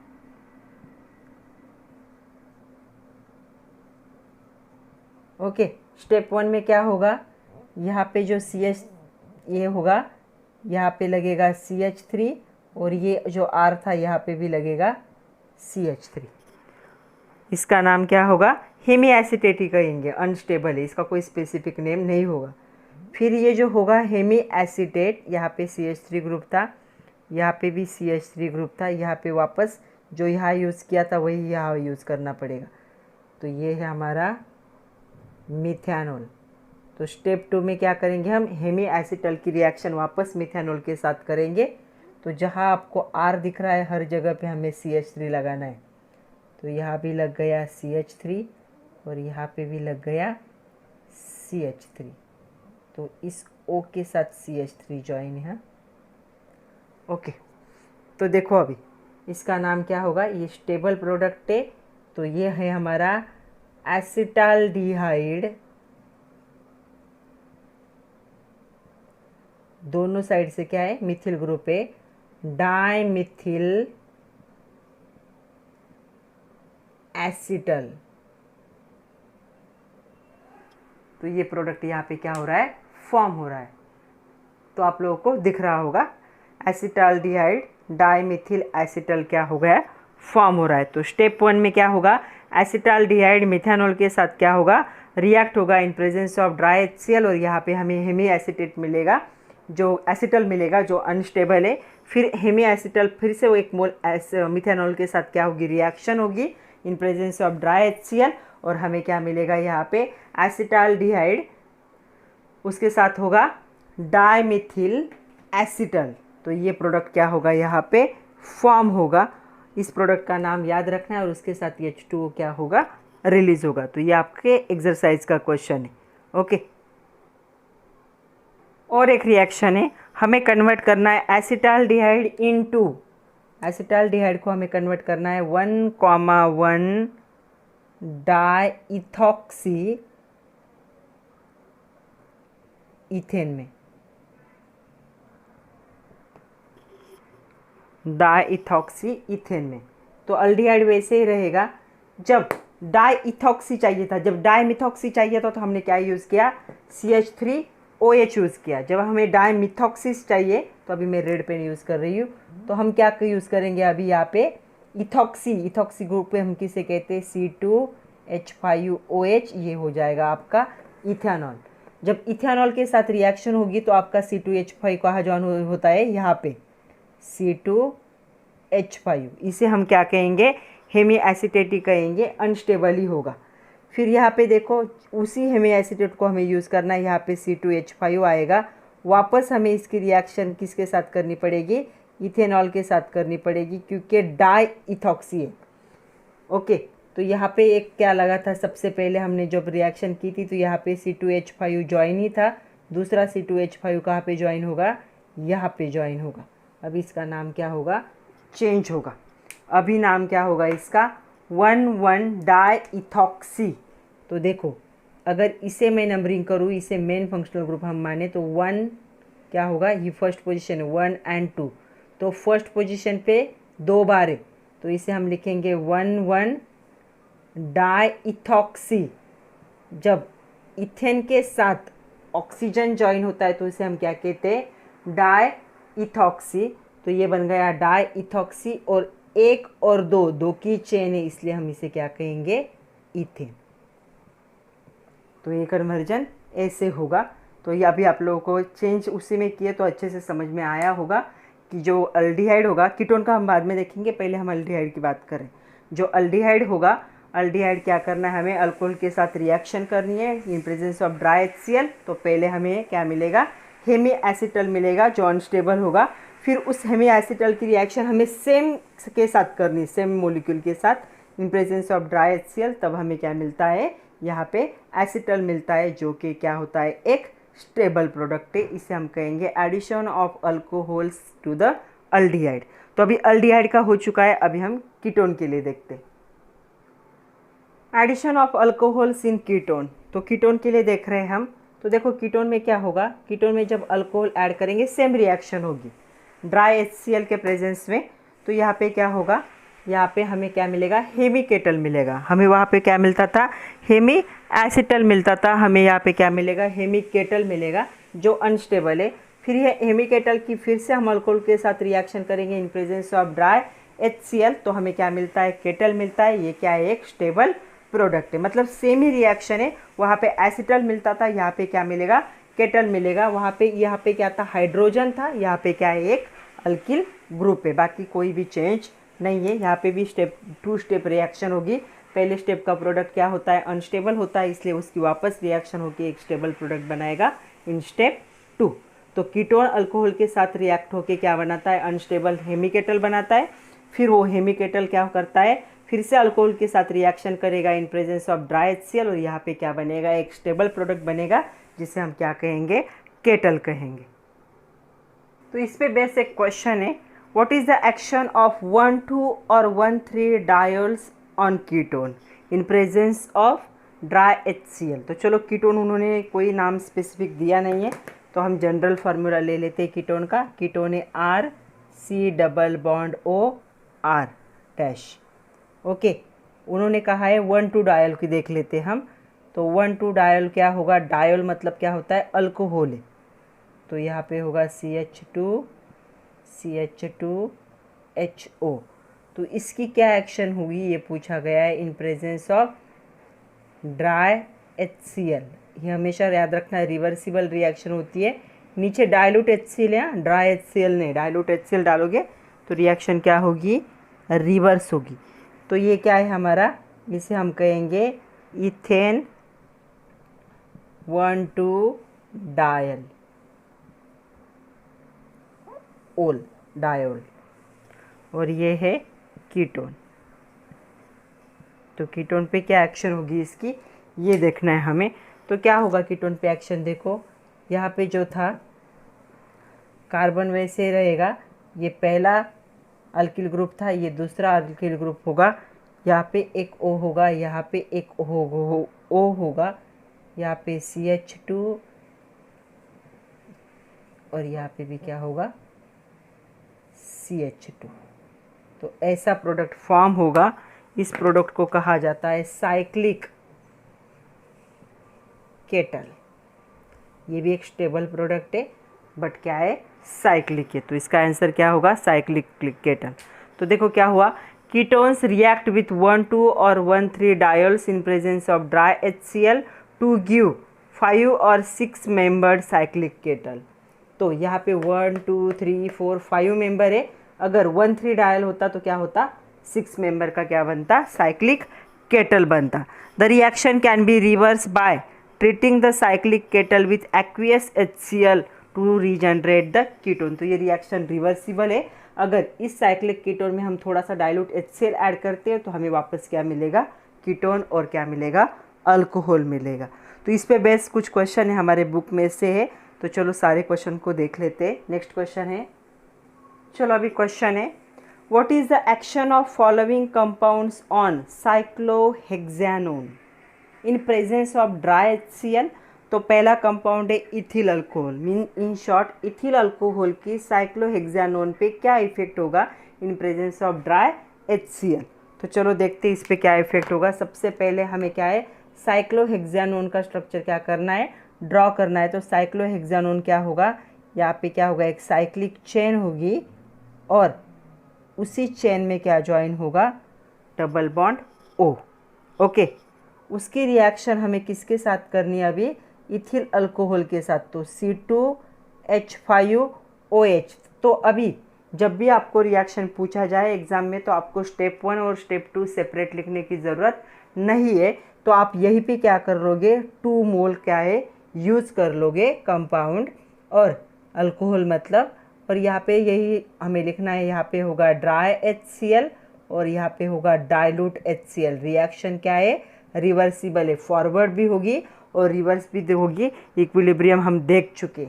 ओके, स्टेप 1 में क्या होगा, यहाँ पे जो CH ये होगा, यहाँ पे लगेगा CH3 और ये जो R था यहाँ पे भी लगेगा CH3। इसका नाम क्या होगा, हेमी एसिटेट ही कहेंगे, अनस्टेबल है, इसका कोई स्पेसिफिक नेम नहीं होगा। फिर ये जो होगा हेमी एसिटेट, यहाँ पे CH3 ग्रुप था, यहाँ पे भी CH3 ग्रुप था, यहाँ पे वापस जो यहाँ यूज़ किया था वही यहाँ यूज़ करना पड़ेगा। तो ये है हमारा मिथेनॉल। तो स्टेप 2 में क्या करेंगे, हम हेमी एसिटल की रिएक्शन वापस मिथेनॉल के साथ करेंगे। तो जहाँ आपको R दिख रहा है हर जगह पे हमें CH3 लगाना है। तो यहाँ भी लग गया CH3 और यहाँ पे भी लग गया CH3। तो इस O के साथ CH3 जॉइन है। ओके, तो देखो अभी इसका नाम क्या होगा, ये स्टेबल प्रोडक्ट है। तो ये है हमारा एसिटाल्डिहाइड, दोनों साइड से क्या है, मिथिल ग्रुप है, डाइमिथिल एसिटल। तो ये प्रोडक्ट यहाँ पे क्या हो रहा है, फॉर्म हो रहा है। तो आप लोगों को दिख रहा होगा एसिटाल्डिहाइड डाइमिथिल एसिटल क्या हो गया, फॉर्म हो रहा है। तो स्टेप 1 में क्या होगा, एसिटाल्डिहाइड मिथेनॉल के साथ क्या होगा, रिएक्ट होगा इन प्रेजेंस ऑफ ड्राई HCl और यहाँ पे हमें हेमी एसिटेट मिलेगा, जो एसिटल मिलेगा जो अनस्टेबल है। फिर हेमी एसिटल फिर से वो 1 मोल मिथेनॉल के साथ क्या होगी, रिएक्शन होगी इन प्रेजेंस ऑफ ड्राई HCl और हमें क्या मिलेगा, यहाँ पे एसिटाल्डिहाइड, उसके साथ होगा डाइमिथिल एसिटल। तो ये प्रोडक्ट क्या होगा, यहाँ पे फॉर्म होगा। इस प्रोडक्ट का नाम याद रखना है और उसके साथ H2O क्या होगा, रिलीज होगा। तो ये आपके एक्सरसाइज का क्वेश्चन है। ओके, और एक रिएक्शन है, हमें कन्वर्ट करना है एसिटाल्डिहाइड इनटू, एसिटाल्डिहाइड को हमें कन्वर्ट करना है 1,1 डाईइथॉक्सी इथेन में, डाईइथॉक्सी इथेन में। तो अल्डिहाइड वैसे ही रहेगा। जब डाईइथॉक्सी चाहिए था, जब डाईमिथॉक्सी चाहिए था तो हमने क्या यूज़ किया, CH3OH यूज़ किया। जब हमें डाईमिथॉक्सिस चाहिए तो अभी मैं रेड पेन यूज़ कर रही हूँ, तो हम क्या यूज़ करेंगे अभी यहाँ पे, इथॉक्सी ग्रुप पे हम किसे कहते हैं, C2H5OH, ये हो जाएगा आपका इथेनॉल। जब इथेनॉल के साथ रिएक्शन होगी तो आपका C2H5 कहाँ जॉइन होता है, यहाँ पे C2H5, इसे हम क्या कहेंगे, हेमी एसिटेट कहेंगे, अनस्टेबल ही होगा। फिर यहाँ पे देखो उसी हेमी एसिटेट को हमें यूज़ करना है, यहाँ पे C2H5 आएगा। वापस हमें इसकी रिएक्शन किसके साथ करनी पड़ेगी, इथेनॉल के साथ करनी पड़ेगी, क्योंकि डाईइथॉक्सी है। ओके, तो यहाँ पे एक क्या लगा था, सबसे पहले हमने जब रिएक्शन की थी तो यहाँ पे C2H5 ज्वाइन ही था, दूसरा C2H5 कहाँ पे ज्वाइन होगा, यहाँ पे ज्वाइन होगा। अब इसका नाम क्या होगा, चेंज होगा। अभी नाम क्या होगा इसका, 1,1-डाईइथॉक्सी। तो देखो अगर इसे मैं नंबरिंग करूँ, इसे मेन फंक्शनल ग्रुप हम माने तो 1 क्या होगा, ये फर्स्ट पोजीशन है 1 और 2, तो फर्स्ट पोजीशन पे 2 बार है, तो इसे हम लिखेंगे 1,1-डाईइथॉक्सी। जब इथेन के साथ ऑक्सीजन ज्वाइन होता है तो इसे हम क्या कहते हैं, डाईइथॉक्सी। तो ये बन गया डाईइथॉक्सी, और 1 और 2 की चेन है, इसलिए हम इसे क्या कहेंगे, इथेन। तो ये कन्वर्जन ऐसे होगा। तो ये अभी आप लोगों को चेंज उसी में किए तो अच्छे से समझ में आया होगा कि जो अल्डिहाइड होगा, कीटोन का हम बाद में देखेंगे, पहले हम अल्डिहाइड की बात करें। जो अल्डिहाइड होगा, अल्डिहाइड क्या करना है, हमें अल्कोहल के साथ रिएक्शन करनी है इन प्रेजेंस ऑफ ड्राई HCl। तो पहले हमें क्या मिलेगा, हेमी एसिटल मिलेगा जो अनस्टेबल होगा। फिर उस हेमी एसिटल की रिएक्शन हमें सेम के साथ करनी है, सेम मोलिक्यूल के साथ इन प्रेजेंस ऑफ ड्राई HCl। तब हमें क्या मिलता है, यहाँ पे एसिटल मिलता है, जो कि क्या होता है, एक स्टेबल प्रोडक्ट है। इसे हम कहेंगे addition of alcohols to the aldehyde. तो अभी अल्डिहाइड का हो चुका है, अभी हम कीटोन के लिए देखते हैं। Addition of alcohols in ketone, तो कीटोन के लिए देख रहे हैं हम। तो देखो कीटोन में क्या होगा, कीटोन में जब अल्कोहल ऐड करेंगे सेम रिएक्शन होगी ड्राई HCl के प्रेजेंस में। तो यहाँ पे क्या होगा, यहाँ पे हमें क्या मिलेगा, हेमी केटल मिलेगा। हमें वहाँ पे क्या मिलता था, हेमी एसिटल मिलता था, हमें यहाँ पे क्या मिलेगा, हेमी केटल मिलेगा जो अनस्टेबल है। फिर ये हेमी केटल की फिर से हम अल्कोहल के साथ रिएक्शन करेंगे इन प्रेजेंस ऑफ ड्राई HCl, तो हमें क्या मिलता है, केटल मिलता है। ये क्या है, एक स्टेबल प्रोडक्ट है, मतलब सेम ही रिएक्शन है। वहाँ पे एसिटल मिलता था, यहाँ पे क्या मिलेगा, केटल मिलेगा। वहाँ पे यहाँ पे क्या था, हाइड्रोजन था, यहाँ पे क्या है, एक अल्किल ग्रुप है, बाकी कोई भी चेंज नहीं है। यहाँ पे भी टू स्टेप रिएक्शन होगी। पहले स्टेप का प्रोडक्ट क्या होता है, अनस्टेबल होता है, इसलिए उसकी वापस रिएक्शन होकर एक स्टेबल प्रोडक्ट बनाएगा इन स्टेप 2। तो कीटोन अल्कोहल के साथ रिएक्ट होकर क्या बनाता है, अनस्टेबल हेमिकेटल बनाता है। फिर वो हेमिकेटल क्या करता है, फिर से अल्कोहल के साथ रिएक्शन करेगा इन प्रेजेंस ऑफ ड्राई HCl, और यहाँ पे क्या बनेगा, एक स्टेबल प्रोडक्ट बनेगा जिसे हम क्या कहेंगे, केटल कहेंगे। तो इस पे बेस एक क्वेश्चन है, what is the action of 1,2 और 1,3 diols on ketone in presence of dry HCl। तो चलो कीटोन उन्होंने कोई नाम स्पेसिफिक दिया नहीं है, तो हम जनरल फार्मूला ले लेते हैं कीटोन का। कीटोन है RC∬OR-। ओके, उन्होंने कहा है 1,2 डायल की देख लेते हैं हम। तो 1,2 डायल क्या होगा, डायल मतलब क्या होता है, अल्कोहल है। तो यहाँ पे होगा CH2HO। तो इसकी क्या एक्शन होगी, ये पूछा गया है इन प्रेजेंस ऑफ ड्राई HCl। ये हमेशा याद रखना है, रिवर्सिबल रिएक्शन होती है। नीचे डाइल्यूट HCl है, ड्राई HCl नहीं, डाइल्यूट HCl डालोगे तो रिएक्शन क्या होगी, रिवर्स होगी। तो ये क्या है हमारा, इसे हम कहेंगे इथेन 1,2 डायल ओल डायोल, और ये है कीटोन। तो कीटोन पे क्या एक्शन होगी इसकी, ये देखना है हमें। तो क्या होगा कीटोन पे एक्शन, देखो यहाँ पे जो था कार्बन वैसे रहेगा, ये पहला अल्किल ग्रुप था, ये दूसरा अल्किल ग्रुप होगा। यहाँ पे एक O होगा, यहाँ पे एक O होगा, यहाँ पे CH2 और यहाँ पे भी क्या होगा CH2। तो ऐसा प्रोडक्ट फॉर्म होगा। इस प्रोडक्ट को कहा जाता है साइक्लिक केटल। ये भी एक स्टेबल प्रोडक्ट है बट क्या है साइक्लिक है। तो इसका आंसर क्या होगा साइक्लिक केटल। तो देखो क्या हुआ, कीटोन्स रिएक्ट विथ 1,2 और 1,3 diols in presence of dry HCl to give 5 और 6 मेंबर्ड साइक्लिक केटल। तो यहाँ पे 1 2 3 4 5 मेंबर है। अगर 1,3 डायल होता तो क्या होता 6 मेंबर का क्या बनता साइक्लिक केटल बनता। The reaction can be reverse by treating the cyclic ketal with aqueous HCl to regenerate the ketone. तो ये रिएक्शन रिवर्सिबल है। अगर इस साइक्लिक कीटोन में हम थोड़ा सा डाइल्यूट HCl ऐड करते हैं तो हमें वापस क्या मिलेगा कीटोन और क्या मिलेगा अल्कोहल मिलेगा। तो इस पे बेस कुछ क्वेश्चन है हमारे बुक में से है। तो चलो सारे क्वेश्चन को देख लेते हैं। नेक्स्ट क्वेश्चन है, चलो अभी क्वेश्चन है what is the action of following compounds on cyclohexanone in presence of dry HCl। तो पहला कंपाउंड है ethyl alcohol. Mean in short ethyl alcohol की साइक्लोहेक्सानोन पे क्या इफेक्ट होगा इन प्रेजेंस ऑफ ड्राई HCl। तो चलो देखते हैं इस पे क्या इफेक्ट होगा। सबसे पहले हमें क्या है साइक्लोहेक्सानोन का स्ट्रक्चर क्या करना है ड्रॉ करना है। तो साइक्लोहेक्सानोन क्या होगा, यहाँ पे क्या होगा एक साइक्लिक चेन होगी और उसी चेन में क्या ज्वाइन होगा डबल बॉन्ड O। ओके, उसकी रिएक्शन हमें किसके साथ करनी है अभी इथिल अल्कोहल के साथ। तो C2H5OH। तो अभी जब भी आपको रिएक्शन पूछा जाए एग्जाम में तो आपको स्टेप 1 और स्टेप 2 सेपरेट लिखने की ज़रूरत नहीं है। तो आप यहीं पे क्या कर लोगे 2 मोल क्या है यूज़ कर लोगे कंपाउंड और अल्कोहल मतलब। और यहाँ पे यही हमें लिखना है, यहाँ पे होगा ड्राई HCl और यहाँ पे होगा डाइल्यूट HCl। रिएक्शन क्या है रिवर्सिबल है, फॉरवर्ड भी होगी और रिवर्स भी होगी। इक्विलिब्रियम हम देख चुके।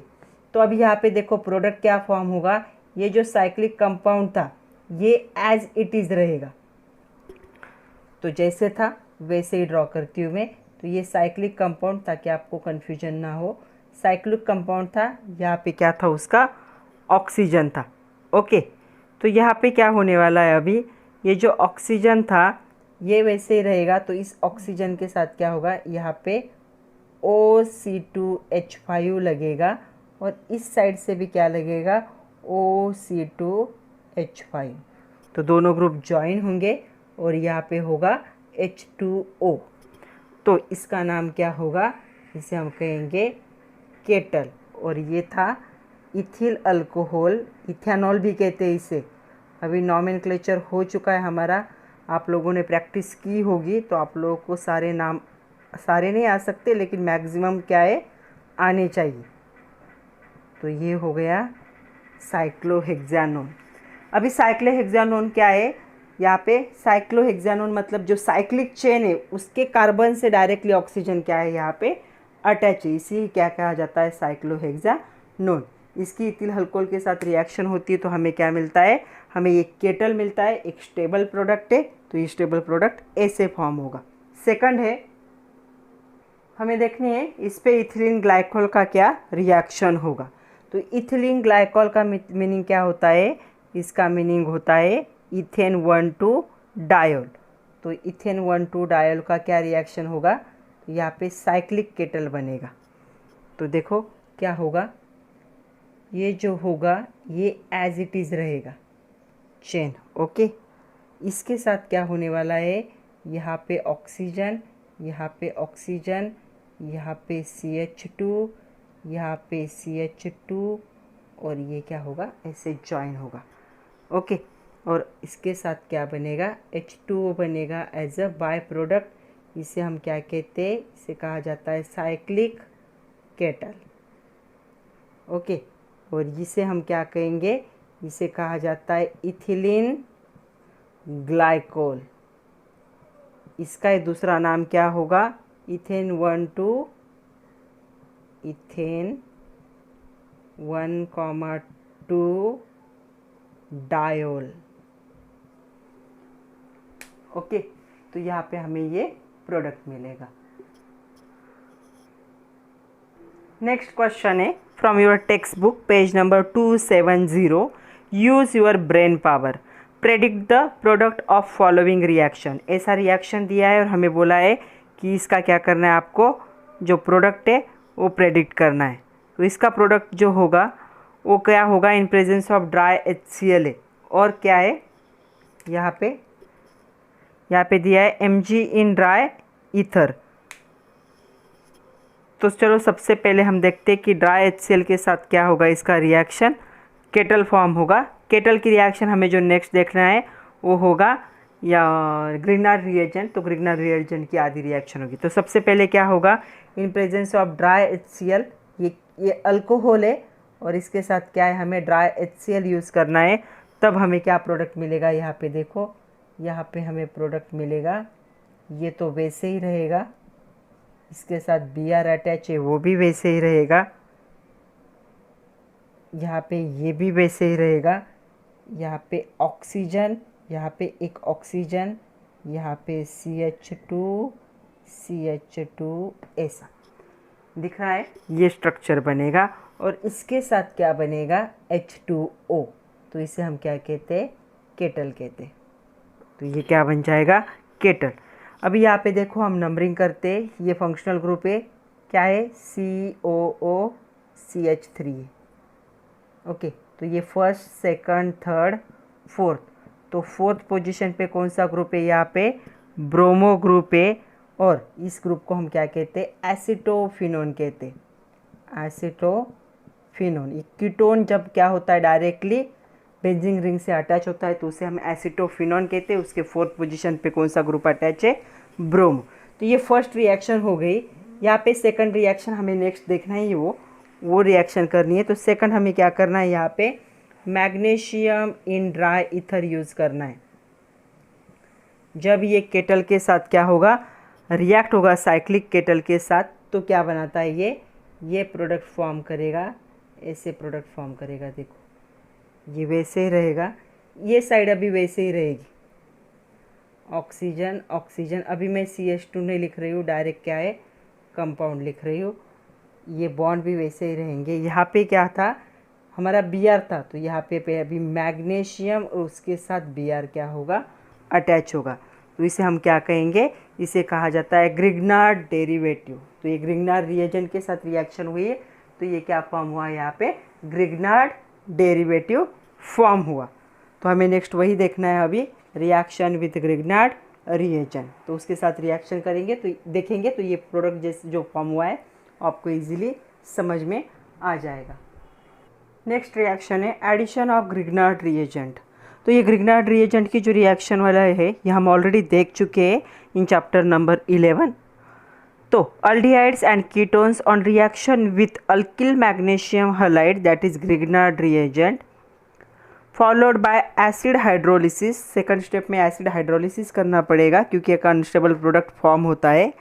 तो अब यहाँ पे देखो प्रोडक्ट क्या फॉर्म होगा, ये जो साइक्लिक कंपाउंड था ये एज इट इज़ रहेगा। तो जैसे था वैसे ही ड्रॉ करती हूँ मैं। तो ये साइक्लिक कंपाउंड ताकि आपको कन्फ्यूजन ना हो, साइक्लिक कंपाउंड था, यहाँ पे क्या था उसका ऑक्सीजन था। ओके, तो यहाँ पे क्या होने वाला है अभी ये जो ऑक्सीजन था ये वैसे ही रहेगा। तो इस ऑक्सीजन के साथ क्या होगा यहाँ पे OC2H5 लगेगा और इस साइड से भी क्या लगेगा OC2H5। तो दोनों ग्रुप ज्वाइन होंगे और यहाँ पे होगा H2O। तो इसका नाम क्या होगा, इसे हम कहेंगे केटल। और ये था इथिल अल्कोहल, इथेनॉल भी कहते हैं इसे। अभी नॉमेनक्लेचर हो चुका है हमारा, आप लोगों ने प्रैक्टिस की होगी तो आप लोगों को सारे नाम सारे नहीं आ सकते लेकिन मैक्सिमम क्या है आने चाहिए। तो ये हो गया साइक्लोहेक्सानोन। अभी साइक्लोहेक्सानोन क्या है, यहाँ पे साइक्लोहेक्सानोन मतलब जो साइक्लिक चेन है उसके कार्बन से डायरेक्टली ऑक्सीजन क्या है यहाँ पे अटैच है, इसी क्या कहा जाता है साइक्लोहेक्सानोन। इसकी इथिल अल्कोहल के साथ रिएक्शन होती है तो हमें क्या मिलता है, हमें ये केटल मिलता है, एक स्टेबल प्रोडक्ट है। तो ये स्टेबल प्रोडक्ट ऐसे फॉर्म होगा। सेकंड है हमें देखनी है इस पे इथिलीन ग्लाइकोल का क्या रिएक्शन होगा। तो इथिलीन ग्लाइकोल का मीनिंग क्या होता है, इसका मीनिंग होता है इथेन 1,2 डायोल। तो इथेन 1,2 डायोल का क्या रिएक्शन होगा, तो यहाँ पे साइक्लिक केटल बनेगा। तो देखो क्या होगा, ये जो होगा ये एज इट इज़ रहेगा चेन। ओके, इसके साथ क्या होने वाला है, यहाँ पे ऑक्सीजन, यहाँ पे ऑक्सीजन, यहाँ पे CH2, यहाँ पे CH2 और ये क्या होगा ऐसे जॉइन होगा। ओके, और इसके साथ क्या बनेगा H2O बनेगा एज अ बाय प्रोडक्ट। इसे हम क्या कहते हैं, इसे कहा जाता है साइक्लिक केटल। ओके, और इसे हम क्या कहेंगे, इसे कहा जाता है इथिलीन ग्लाइकोल। इसका दूसरा नाम क्या होगा इथेन 1,2 इथेन 1,2 डायोल। ओके, तो यहाँ पे हमें ये प्रोडक्ट मिलेगा। नेक्स्ट क्वेश्चन है from your text book page number 270, use your brain power, predict the product of following reaction. ऐसा रिएक्शन दिया है और हमें बोला है कि इसका क्या करना है, आपको जो प्रोडक्ट है वो प्रेडिक्ट करना है। तो इसका प्रोडक्ट जो होगा वो क्या होगा, इन प्रेजेंस ऑफ ड्राई HCl और क्या है यहाँ पे दिया है Mg इन ड्राई ईथर। तो चलो सबसे पहले हम देखते हैं कि ड्राई HCl के साथ क्या होगा, इसका रिएक्शन केटल फॉर्म होगा। केटल की रिएक्शन हमें जो नेक्स्ट देखना है वो होगा या ग्रिग्नार्ड रिएजेंट। तो ग्रिग्नार्ड रिएजेंट की आधी रिएक्शन होगी। तो सबसे पहले क्या होगा, इन प्रेजेंस ऑफ ड्राई HCl, ये अल्कोहल है और इसके साथ क्या है, हमें ड्राई HCl यूज़ करना है। तब हमें क्या प्रोडक्ट मिलेगा, यहाँ पे देखो, यहाँ पे हमें प्रोडक्ट मिलेगा, ये तो वैसे ही रहेगा, इसके साथ Br अटैच है वो भी वैसे ही रहेगा, यहाँ पे ये भी वैसे ही रहेगा, यहाँ पे ऑक्सीजन, यहाँ पे एक ऑक्सीजन, यहाँ पे CH2 ऐसा दिख रहा है, ये स्ट्रक्चर बनेगा और इसके साथ क्या बनेगा, H2O। तो इसे हम क्या कहते हैं, केटल कहते हैं। तो ये क्या बन जाएगा, केटल। अभी यहाँ पे देखो हम नंबरिंग करते हैं, ये फंक्शनल ग्रुप है, क्या है, COOCH3 है। ओके, तो ये फर्स्ट, सेकंड, थर्ड, फोर्थ। तो फोर्थ पोजीशन पे कौन सा ग्रुप है, यहाँ पे ब्रोमो ग्रुप है और इस ग्रुप को हम क्या कहते हैं, एसिटोफिनोन कहते हैं, एसिटोफिनोन। ये कीटोन जब क्या होता है, डायरेक्टली बेंजीन रिंग से अटैच होता है तो उसे हम एसिटोफिनोन कहते हैं। उसके फोर्थ पोजीशन पे कौन सा ग्रुप अटैच है, ब्रोमो। तो ये फर्स्ट रिएक्शन हो गई। यहाँ पे सेकंड रिएक्शन हमें नेक्स्ट देखना है, वो रिएक्शन करनी है। तो सेकंड हमें क्या करना है, यहाँ पे magnesium in dry ether use करना है। जब ये केटल के साथ क्या होगा, रिएक्ट होगा साइक्लिक केटल के साथ, तो क्या बनाता है, ये प्रोडक्ट फॉर्म करेगा, ऐसे प्रोडक्ट फॉर्म करेगा। देखो ये वैसे ही रहेगा, ये साइड अभी वैसे ही रहेगी, ऑक्सीजन ऑक्सीजन। अभी मैं CH2 नहीं लिख रही हूँ, डायरेक्ट क्या है, कंपाउंड लिख रही हूँ। ये बॉन्ड भी वैसे ही रहेंगे। यहाँ पे क्या था, हमारा Br था, तो यहाँ पे अभी मैग्नीशियम और उसके साथ Br क्या होगा, अटैच होगा। तो इसे हम क्या कहेंगे, इसे कहा जाता है ग्रिग्नार्ड डेरिवेटिव। तो ये ग्रिग्नार्ड रिएजेंट के साथ रिएक्शन हुई है, तो ये क्या फॉर्म हुआ, यहाँ पे ग्रिग्नार्ड डेरिवेटिव फॉर्म हुआ। तो हमें नेक्स्ट वही देखना है अभी, रिएक्शन विद ग्रिग्नार्ड रिएजेंट। तो उसके साथ रिएक्शन करेंगे तो देखेंगे, तो ये प्रोडक्ट जैसे जो फॉर्म हुआ है आपको इजीली समझ में आ जाएगा। नेक्स्ट रिएक्शन है एडिशन ऑफ ग्रिग्नार्ड रिएजेंट। तो ये ग्रिग्नार्ड रिएजेंट की जो रिएक्शन वाला है ये हम ऑलरेडी देख चुके हैं इन चैप्टर नंबर 11। तो aldehydes and ketones on reaction with alkyl magnesium halide, that is Grignard reagent, followed by acid hydrolysis. Second step में एसिड हाइड्रोलिसिस करना पड़ेगा क्योंकि एक अनस्टेबल प्रोडक्ट फॉर्म होता है।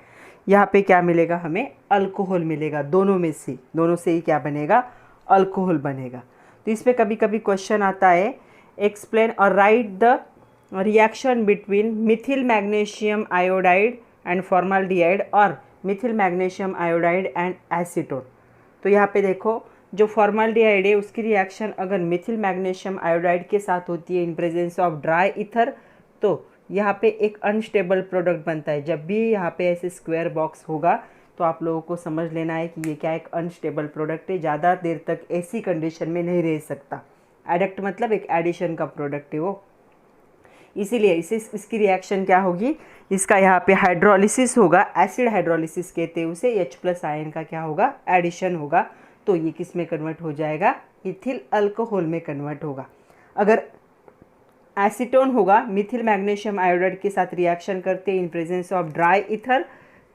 यहाँ पे क्या मिलेगा, हमें अल्कोहल मिलेगा, दोनों से ही क्या बनेगा, अल्कोहल बनेगा। तो इस पर कभी कभी क्वेश्चन आता है, एक्सप्लेन और write the reaction between methyl magnesium iodide and formaldehyde और methyl magnesium iodide and acetone. तो यहाँ पे देखो, जो फॉर्माल्डिहाइड है उसकी रिएक्शन अगर मिथिल मैग्नीशियम आयोडाइड के साथ होती है इन प्रेजेंस ऑफ ड्राई ईथर, तो यहाँ पे एक अनस्टेबल प्रोडक्ट बनता है। जब भी यहाँ पे ऐसे स्क्वायर बॉक्स होगा तो आप लोगों को समझ लेना है कि ये क्या एक अनस्टेबल प्रोडक्ट है, ज़्यादा देर तक ऐसी कंडीशन में नहीं रह सकता। एडक्ट मतलब एक एडिशन का प्रोडक्ट है वो, इसीलिए इसकी रिएक्शन क्या होगी, इसका यहाँ पे हाइड्रोलिसिस होगा, एसिड हाइड्रोलिसिस कहते हैं उसे। H+ आयन का क्या होगा, एडिशन होगा। तो ये किस में कन्वर्ट हो जाएगा, इथिल अल्कोहल में कन्वर्ट होगा। अगर एसीटोन होगा, मिथिल मैग्नीशियम आयोडाइड के साथ रिएक्शन करते इन प्रेजेंस ऑफ ड्राई ईथर,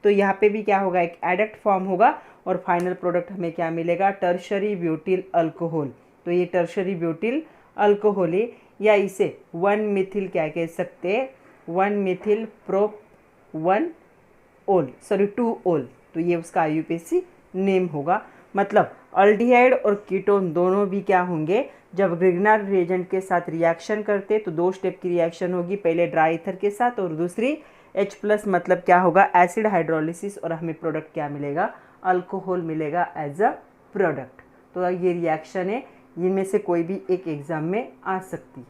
तो यहाँ पे भी क्या होगा, एक एडक्ट फॉर्म होगा और फाइनल प्रोडक्ट हमें क्या मिलेगा, टर्शरी ब्यूटिल अल्कोहल। तो ये टर्शरी ब्यूटिल अल्कोहल है, या इसे 1 मिथिल क्या कह सकते हैं, 1 मिथिल प्रोप 2 ओल। तो ये उसका IUPAC नेम होगा। मतलब अल्डिहाइड और कीटोन दोनों भी क्या होंगे, जब ग्रिग्नार्ड रिएजेंट के साथ रिएक्शन करते तो 2 स्टेप की रिएक्शन होगी, पहले ड्राई ईथर के साथ और दूसरी H+ मतलब क्या होगा, एसिड हाइड्रोलिसिस, और हमें प्रोडक्ट क्या मिलेगा, अल्कोहल मिलेगा एज अ प्रोडक्ट। तो ये रिएक्शन है, इनमें से कोई भी एक एग्ज़ाम में आ सकती है।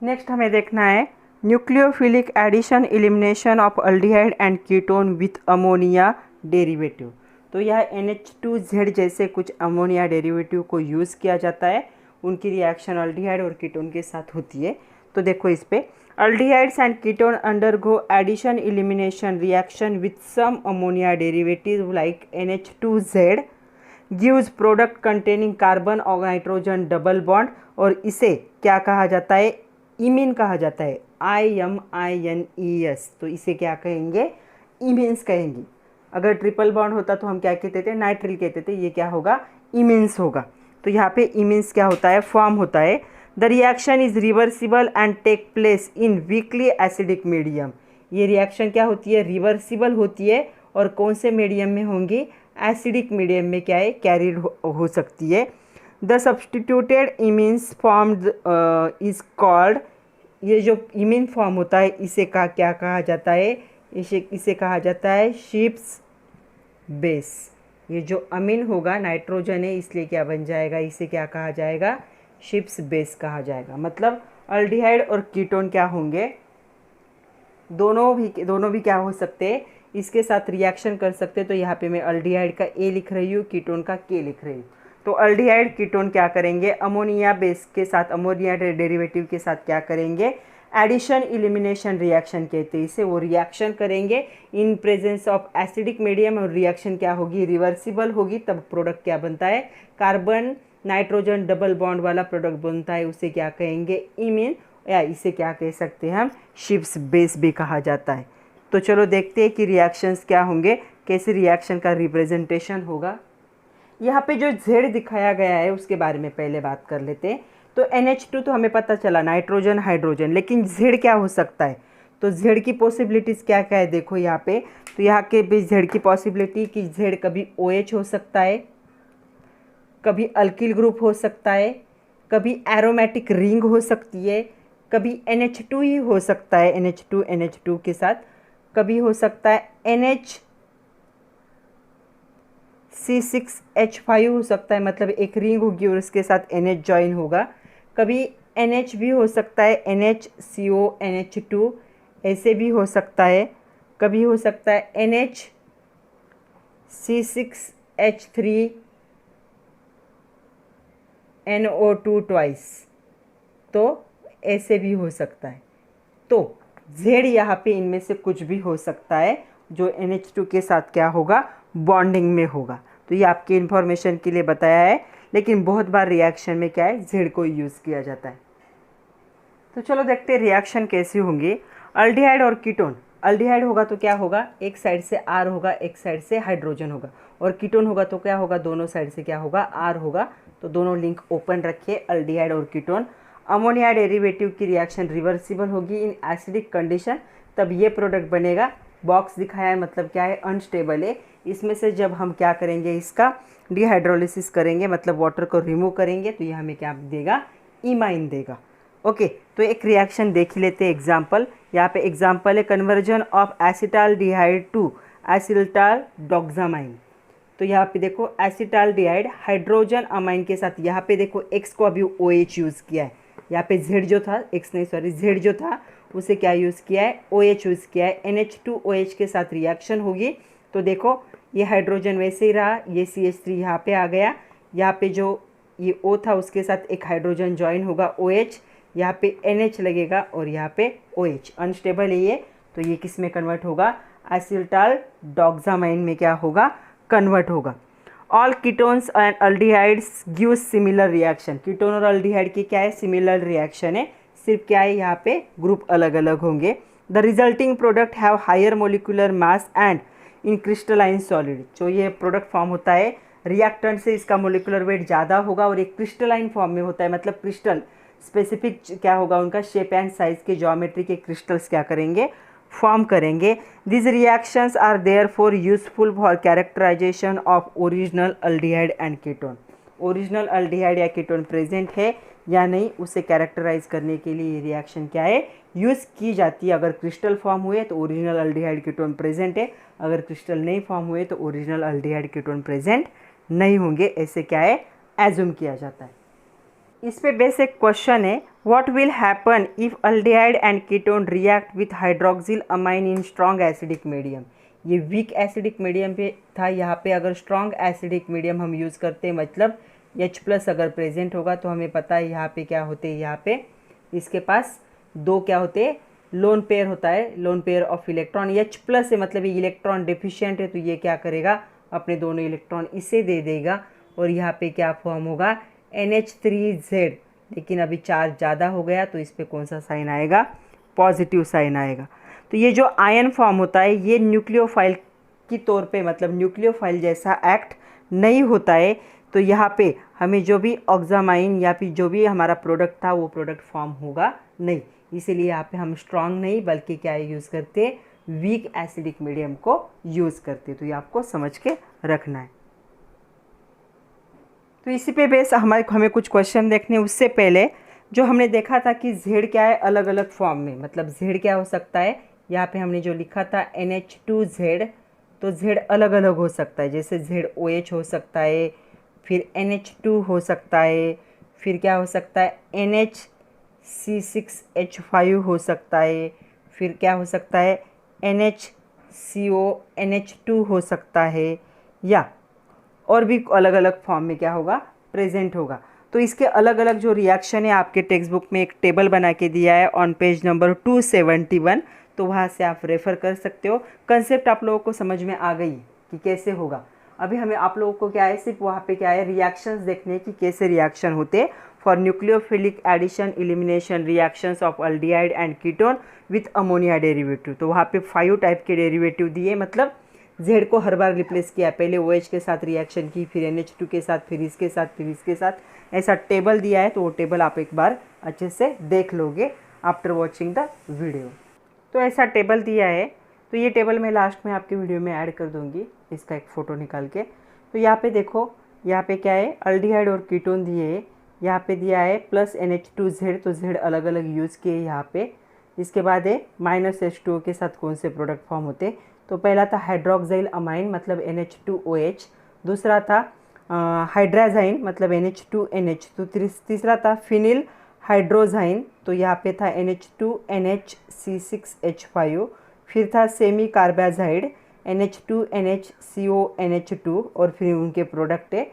नेक्स्ट हमें देखना है nucleophilic addition elimination of aldehyde and ketone with ammonia derivative. तो यह NH2Z जैसे कुछ अमोनिया डेरिवेटिव को यूज़ किया जाता है, उनकी रिएक्शन अल्डिहाइड और कीटोन के साथ होती है। तो देखो इस पे aldehydes and ketone undergo addition elimination reaction with some ammonia derivative like NH2Z gives product containing carbon और नाइट्रोजन डबल बॉन्ड, और इसे क्या कहा जाता है, इमीन कहा जाता है, IMINES। तो इसे क्या कहेंगे, इमीन्स कहेंगे। अगर ट्रिपल बॉन्ड होता तो हम क्या कहते थे, नाइट्रिल कहते थे, ये क्या होगा, इमीन्स होगा। तो यहाँ पे इमीन्स क्या होता है, फॉर्म होता है। The reaction is reversible and take place in weakly acidic medium. ये रिएक्शन क्या होती है, रिवर्सिबल होती है, और कौन से मीडियम में होंगी, एसिडिक मीडियम में क्या है, कैरिड हो सकती है। The substituted imines formed is called, ये जो इमीन फॉर्म होता है इसे क्या कहा जाता है, इसे कहा जाता है शिप्स बेस। ये जो अमीन होगा नाइट्रोजन है, इसलिए क्या बन जाएगा, इसे क्या कहा जाएगा, शिप्स बेस कहा जाएगा। मतलब अल्डिहाइड और कीटोन क्या होंगे, दोनों भी क्या हो सकते हैं, इसके साथ रिएक्शन कर सकते हैं। तो यहाँ पे मैं अल्डिहाइड का A लिख रही हूँ, कीटोन का K लिख रही हूँ। तो अल्डिहाइड कीटोन क्या करेंगे, अमोनिया बेस के साथ, अमोनिया डेरिवेटिव के साथ क्या करेंगे, एडिशन इलिमिनेशन रिएक्शन कहते हैं इसे, वो रिएक्शन करेंगे इन प्रेजेंस ऑफ एसिडिक मीडियम, और रिएक्शन क्या होगी, रिवर्सिबल होगी। तब प्रोडक्ट क्या बनता है, कार्बन नाइट्रोजन डबल बॉन्ड वाला प्रोडक्ट बनता है, उसे क्या कहेंगे, इमीन, या इसे क्या कह सकते हैं हम, शिप्स बेस भी कहा जाता है। तो चलो देखते हैं कि रिएक्शंस क्या होंगे, कैसे रिएक्शन का रिप्रेजेंटेशन होगा। यहाँ पे जो Z दिखाया गया है उसके बारे में पहले बात कर लेते हैं। तो NH2 तो हमें पता चला नाइट्रोजन हाइड्रोजन, लेकिन Z क्या हो सकता है, तो Z की पॉसिबिलिटीज़ क्या क्या है, देखो यहाँ पे। तो यहाँ के भी Z की पॉसिबिलिटी कि Z कभी OH हो सकता है, कभी अल्किल ग्रुप हो सकता है, कभी एरोमेटिक रिंग हो सकती है, कभी NH2 ही हो सकता है, NH2 के साथ, कभी हो सकता है NHC6H5 हो सकता है, मतलब एक रिंग होगी और उसके साथ NH ज्वाइन होगा। कभी NH भी हो सकता है, NHCO NH2 ऐसे भी हो सकता है। कभी हो सकता है NHC6H3 NO2 ट्वाइस, तो ऐसे भी हो सकता है। तो Z यहाँ पे इनमें से कुछ भी हो सकता है जो NH2 के साथ क्या होगा, बॉन्डिंग में होगा। तो ये आपके इन्फॉर्मेशन के लिए बताया है, लेकिन बहुत बार रिएक्शन में क्या है, Z को यूज़ किया जाता है। तो चलो देखते हैं रिएक्शन कैसी होंगी। अल्डिहाइड और कीटोन, अल्डिहाइड होगा तो क्या होगा, एक साइड से R होगा, एक साइड से हाइड्रोजन होगा, और कीटोन होगा तो क्या होगा, दोनों साइड से क्या होगा, R होगा। तो दोनों लिंक ओपन रखिए, अल्डिहाइड और कीटोन। अमोनिया डेरिवेटिव की रिएक्शन रिवर्सिबल होगी इन एसिडिक कंडीशन, तब ये प्रोडक्ट बनेगा। बॉक्स दिखाया है मतलब क्या है, अनस्टेबल है। इसमें से जब हम क्या करेंगे, इसका डिहाइड्रोलिसिस करेंगे, मतलब वाटर को रिमूव करेंगे, तो ये हमें क्या देगा, इमाइन देगा। ओके, तो एक रिएक्शन देख लेते हैं एग्जाम्पल। यहाँ पे एग्जाम्पल है कन्वर्जन ऑफ एसिटाल्डिहाइड टू एसिटाल्डोक्सामाइन। तो यहाँ पे देखो एसिटाल्डिहाइड हाइड्रोजन अमाइन के साथ, यहाँ पे देखो X को अभी OH यूज़ किया है, यहाँ पे Z जो था, Z जो था उसे क्या यूज़ किया है, OH यूज़ किया है। NH2OH के साथ रिएक्शन होगी। तो देखो ये हाइड्रोजन वैसे ही रहा, ये CH3 यहाँ पे आ गया, यहाँ पे जो ये O था उसके साथ एक हाइड्रोजन ज्वाइन होगा OH, यहाँ पे NH लगेगा और यहाँ पे OH, अनस्टेबल है ये। तो ये किस में कन्वर्ट होगा, एसिटाल्डोक्सामाइन में क्या होगा, कन्वर्ट होगा। All ketones and aldehydes give similar reaction, ketone और अल्डिहाइड की क्या है, सिमिलर रिएक्शन है, सिर्फ क्या है यहाँ पे ग्रुप अलग अलग होंगे। The resulting product have higher molecular mass and in crystalline solid. जो ये प्रोडक्ट फॉर्म होता है रिएक्टेंट से, इसका मोलिकुलर वेट ज़्यादा होगा और एक क्रिस्टलाइन फॉर्म में होता है, मतलब क्रिस्टल स्पेसिफिक क्या होगा, उनका शेप एंड साइज के ज्योमेट्री के क्रिस्टल्स क्या करेंगे, फॉर्म करेंगे। This reactions are there for useful for characterization of original aldehyde and ketone. Original aldehyde या कीटोन प्रेजेंट है या नहीं, उसे कैरेक्टराइज करने के लिए ये रिएक्शन क्या है, यूज़ की जाती है। अगर क्रिस्टल फॉर्म हुए तो ओरिजिनल अल्डिहाइड कीटोन प्रेजेंट है, अगर क्रिस्टल नहीं फॉर्म हुए तो ओरिजिनल अल्डिहाइड कीटोन प्रेजेंट नहीं होंगे, ऐसे क्या है एज्यूम किया जाता है। इस पे बेसिक क्वेश्चन है, what will happen if aldehyde and ketone react with hydroxyl amine in strong acidic medium. ये वीक एसिडिक मीडियम पे था, यहाँ पे अगर स्ट्रॉन्ग एसिडिक मीडियम हम यूज़ करते हैं, मतलब H+ अगर प्रेजेंट होगा तो हमें पता है यहाँ पे क्या होते हैं, यहाँ पे इसके पास दो क्या होते हैं, लोन पेयर होता है, lone pair of electron. H+ है मतलब ये इलेक्ट्रॉन डिफिशियंट है, तो ये क्या करेगा, अपने दोनों इलेक्ट्रॉन इसे दे देगा और यहाँ पे क्या फॉर्म होगा, NH3Z। लेकिन अभी चार्ज ज़्यादा हो गया तो इस पर कौन सा साइन आएगा, पॉजिटिव साइन आएगा। तो ये जो आयन फॉर्म होता है ये न्यूक्लियोफाइल की तौर पे, मतलब न्यूक्लियोफाइल जैसा एक्ट नहीं होता है। तो यहाँ पे हमें जो भी ऑक्सामाइन या फिर जो भी हमारा प्रोडक्ट था वो प्रोडक्ट फॉर्म होगा नहीं, इसीलिए यहाँ पे हम स्ट्रॉन्ग नहीं बल्कि क्या यूज़ करते, वीक एसिडिक मीडियम को यूज़ करते। तो ये आपको समझ के रखना है। तो इसी पे बेस हमें कुछ क्वेश्चन देखने। उससे पहले जो हमने देखा था कि Z क्या है अलग अलग फॉर्म में, मतलब Z क्या हो सकता है, यहाँ पे हमने जो लिखा था NH2Z, तो Z अलग अलग हो सकता है, जैसे ZOH हो सकता है, फिर NH2 हो सकता है, फिर क्या हो सकता है NHC6H5 हो सकता है, फिर क्या हो सकता है NHCONH2 हो सकता है, या और भी अलग अलग फॉर्म में क्या होगा, प्रेजेंट होगा। तो इसके अलग अलग जो रिएक्शन है आपके टेक्स्ट बुक में एक टेबल बना के दिया है ऑन पेज नंबर 271, तो वहाँ से आप रेफ़र कर सकते हो। कंसेप्ट आप लोगों को समझ में आ गई कि कैसे होगा। अभी हमें आप लोगों को क्या है, सिर्फ वहाँ पे क्या है रिएक्शंस देखने कि कैसे रिएक्शन होते for nucleophilic addition elimination reactions of aldehyde and ketone with ammonia derivative. तो वहाँ पे 5 टाइप के डेरिवेटिव दिए, मतलब Z को हर बार रिप्लेस किया, पहले OH के साथ रिएक्शन की, फिर NH2 के साथ, फिर इसके साथ, फिर इसके साथ, ऐसा टेबल दिया है। तो वो टेबल आप एक बार अच्छे से देख लोगे आफ्टर वॉचिंग द वीडियो। तो ऐसा टेबल दिया है, तो ये टेबल मैं लास्ट में आपकी वीडियो में ऐड कर दूंगी, इसका एक फ़ोटो निकाल के। तो यहाँ पे देखो, यहाँ पे क्या है अल्डिहाइड और कीटोन दिए है, यहाँ पे दिया है प्लस NH2Z, तो Z अलग अलग यूज़ किए यहाँ पे। इसके बाद है -H2O के साथ कौन से प्रोडक्ट फॉर्म होते, तो पहला था हाइड्रोक्साइल अमाइन मतलब NH2OH, दूसरा था हाइड्राजाइन मतलब NH2NH, तो तीसरा था फिनिल हाइड्रोजाइन, तो यहाँ पे था NH2NHC6H5, फिर था सेमी कार्बाजाइड NH2NHCONH2 और फिर उनके प्रोडक्ट है।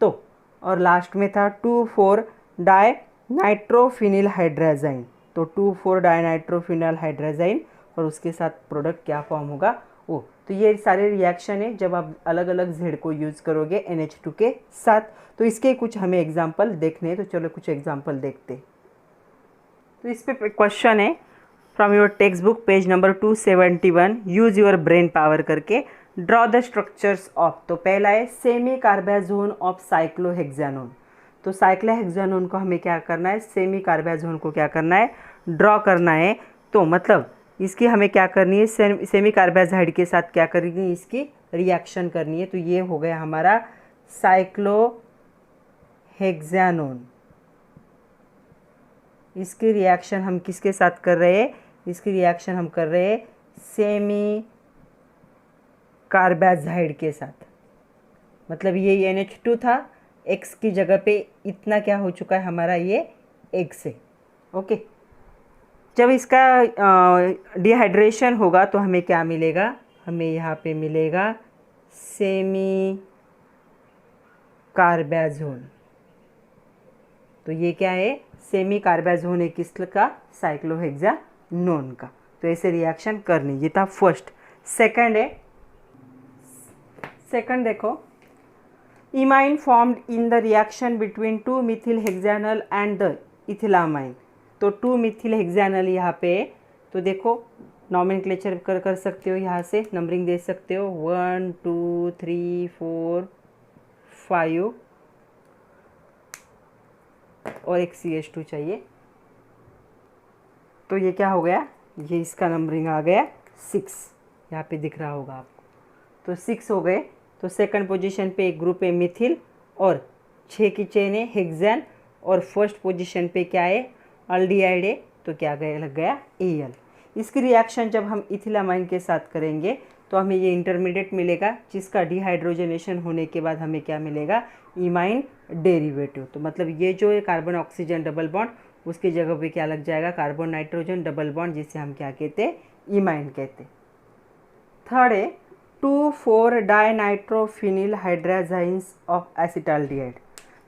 तो और लास्ट में था 2,4 डाई नाइट्रोफिनिल हाइड्राजाइन, तो 2,4 डाई नाइट्रोफिनिल हाइड्राजाइन और उसके साथ प्रोडक्ट क्या फॉर्म होगा वो। तो ये सारे रिएक्शन है जब आप अलग अलग Z को यूज़ करोगे NH2 के साथ। तो इसके कुछ हमें एग्जाम्पल देखने हैं, तो चलो कुछ एग्जाम्पल देखते। तो इस पे क्वेश्चन है from your text book page number 271, use your brain power करके ड्रॉ द स्ट्रक्चर्स ऑफ। तो पहला है सेमी कार्बाजोन ऑफ साइक्लोहेक्सानोन। तो साइक्लोहेक्सानोन को हमें क्या करना है, सेमी कार्बाजोन को क्या करना है, ड्रॉ करना है। तो मतलब इसकी हमें क्या करनी है, सेमी कार्बाजाइड के साथ क्या करनी है, इसकी रिएक्शन करनी है। तो ये हो गया हमारा साइक्लोहेक्सानोन। इसकी रिएक्शन हम किसके साथ कर रहे हैं, इसकी रिएक्शन हम कर रहे हैं सेमी कार्बाजाइड के साथ। मतलब ये NH2 था, X की जगह पे इतना क्या हो चुका है हमारा, ये X है। ओके, जब इसका डिहाइड्रेशन होगा तो हमें क्या मिलेगा, हमें यहाँ पे मिलेगा सेमी कार्बाजोन। तो ये क्या है, सेमी कार्बाजोन है किसका, साइक्लोहेक्सानोन का। तो ऐसे रिएक्शन करनी, ये था फर्स्ट। सेकंड है, सेकंड देखो, imine formed in the reaction between 2 methyl hexanal and the ethylamine. तो 2 मिथिल हेक्सानल यहाँ पे, तो देखो नॉमेनक्लेचर कर सकते हो, यहाँ से नंबरिंग दे सकते हो 1 2 3 4 5 और एक CH2 चाहिए। तो ये क्या हो गया, ये इसका नंबरिंग आ गया 6, यहाँ पे दिख रहा होगा आपको। तो 6 हो गए। तो सेकंड पोजीशन पे एक ग्रुप है मिथिल और 6 की चेन है हेक्सान, और फर्स्ट पोजीशन पे क्या है, अल्डिहाइड है, तो क्या गया, लग गया Al। इसकी रिएक्शन जब हम इथिलामाइन के साथ करेंगे तो हमें ये इंटरमीडिएट मिलेगा, जिसका डिहाइड्रोजनेशन होने के बाद हमें क्या मिलेगा, इमाइन डेरिवेटिव। तो मतलब ये जो है कार्बन ऑक्सीजन डबल बॉन्ड, उसकी जगह पे क्या लग जाएगा, कार्बन नाइट्रोजन डबल बॉन्ड, जिसे हम क्या कहते हैं, इमाइन कहते हैं। थर्ड है 2,4 डाइनाइट्रोफिनिल हाइड्राजाइंस ऑफ एसिटाल्डिहाइड।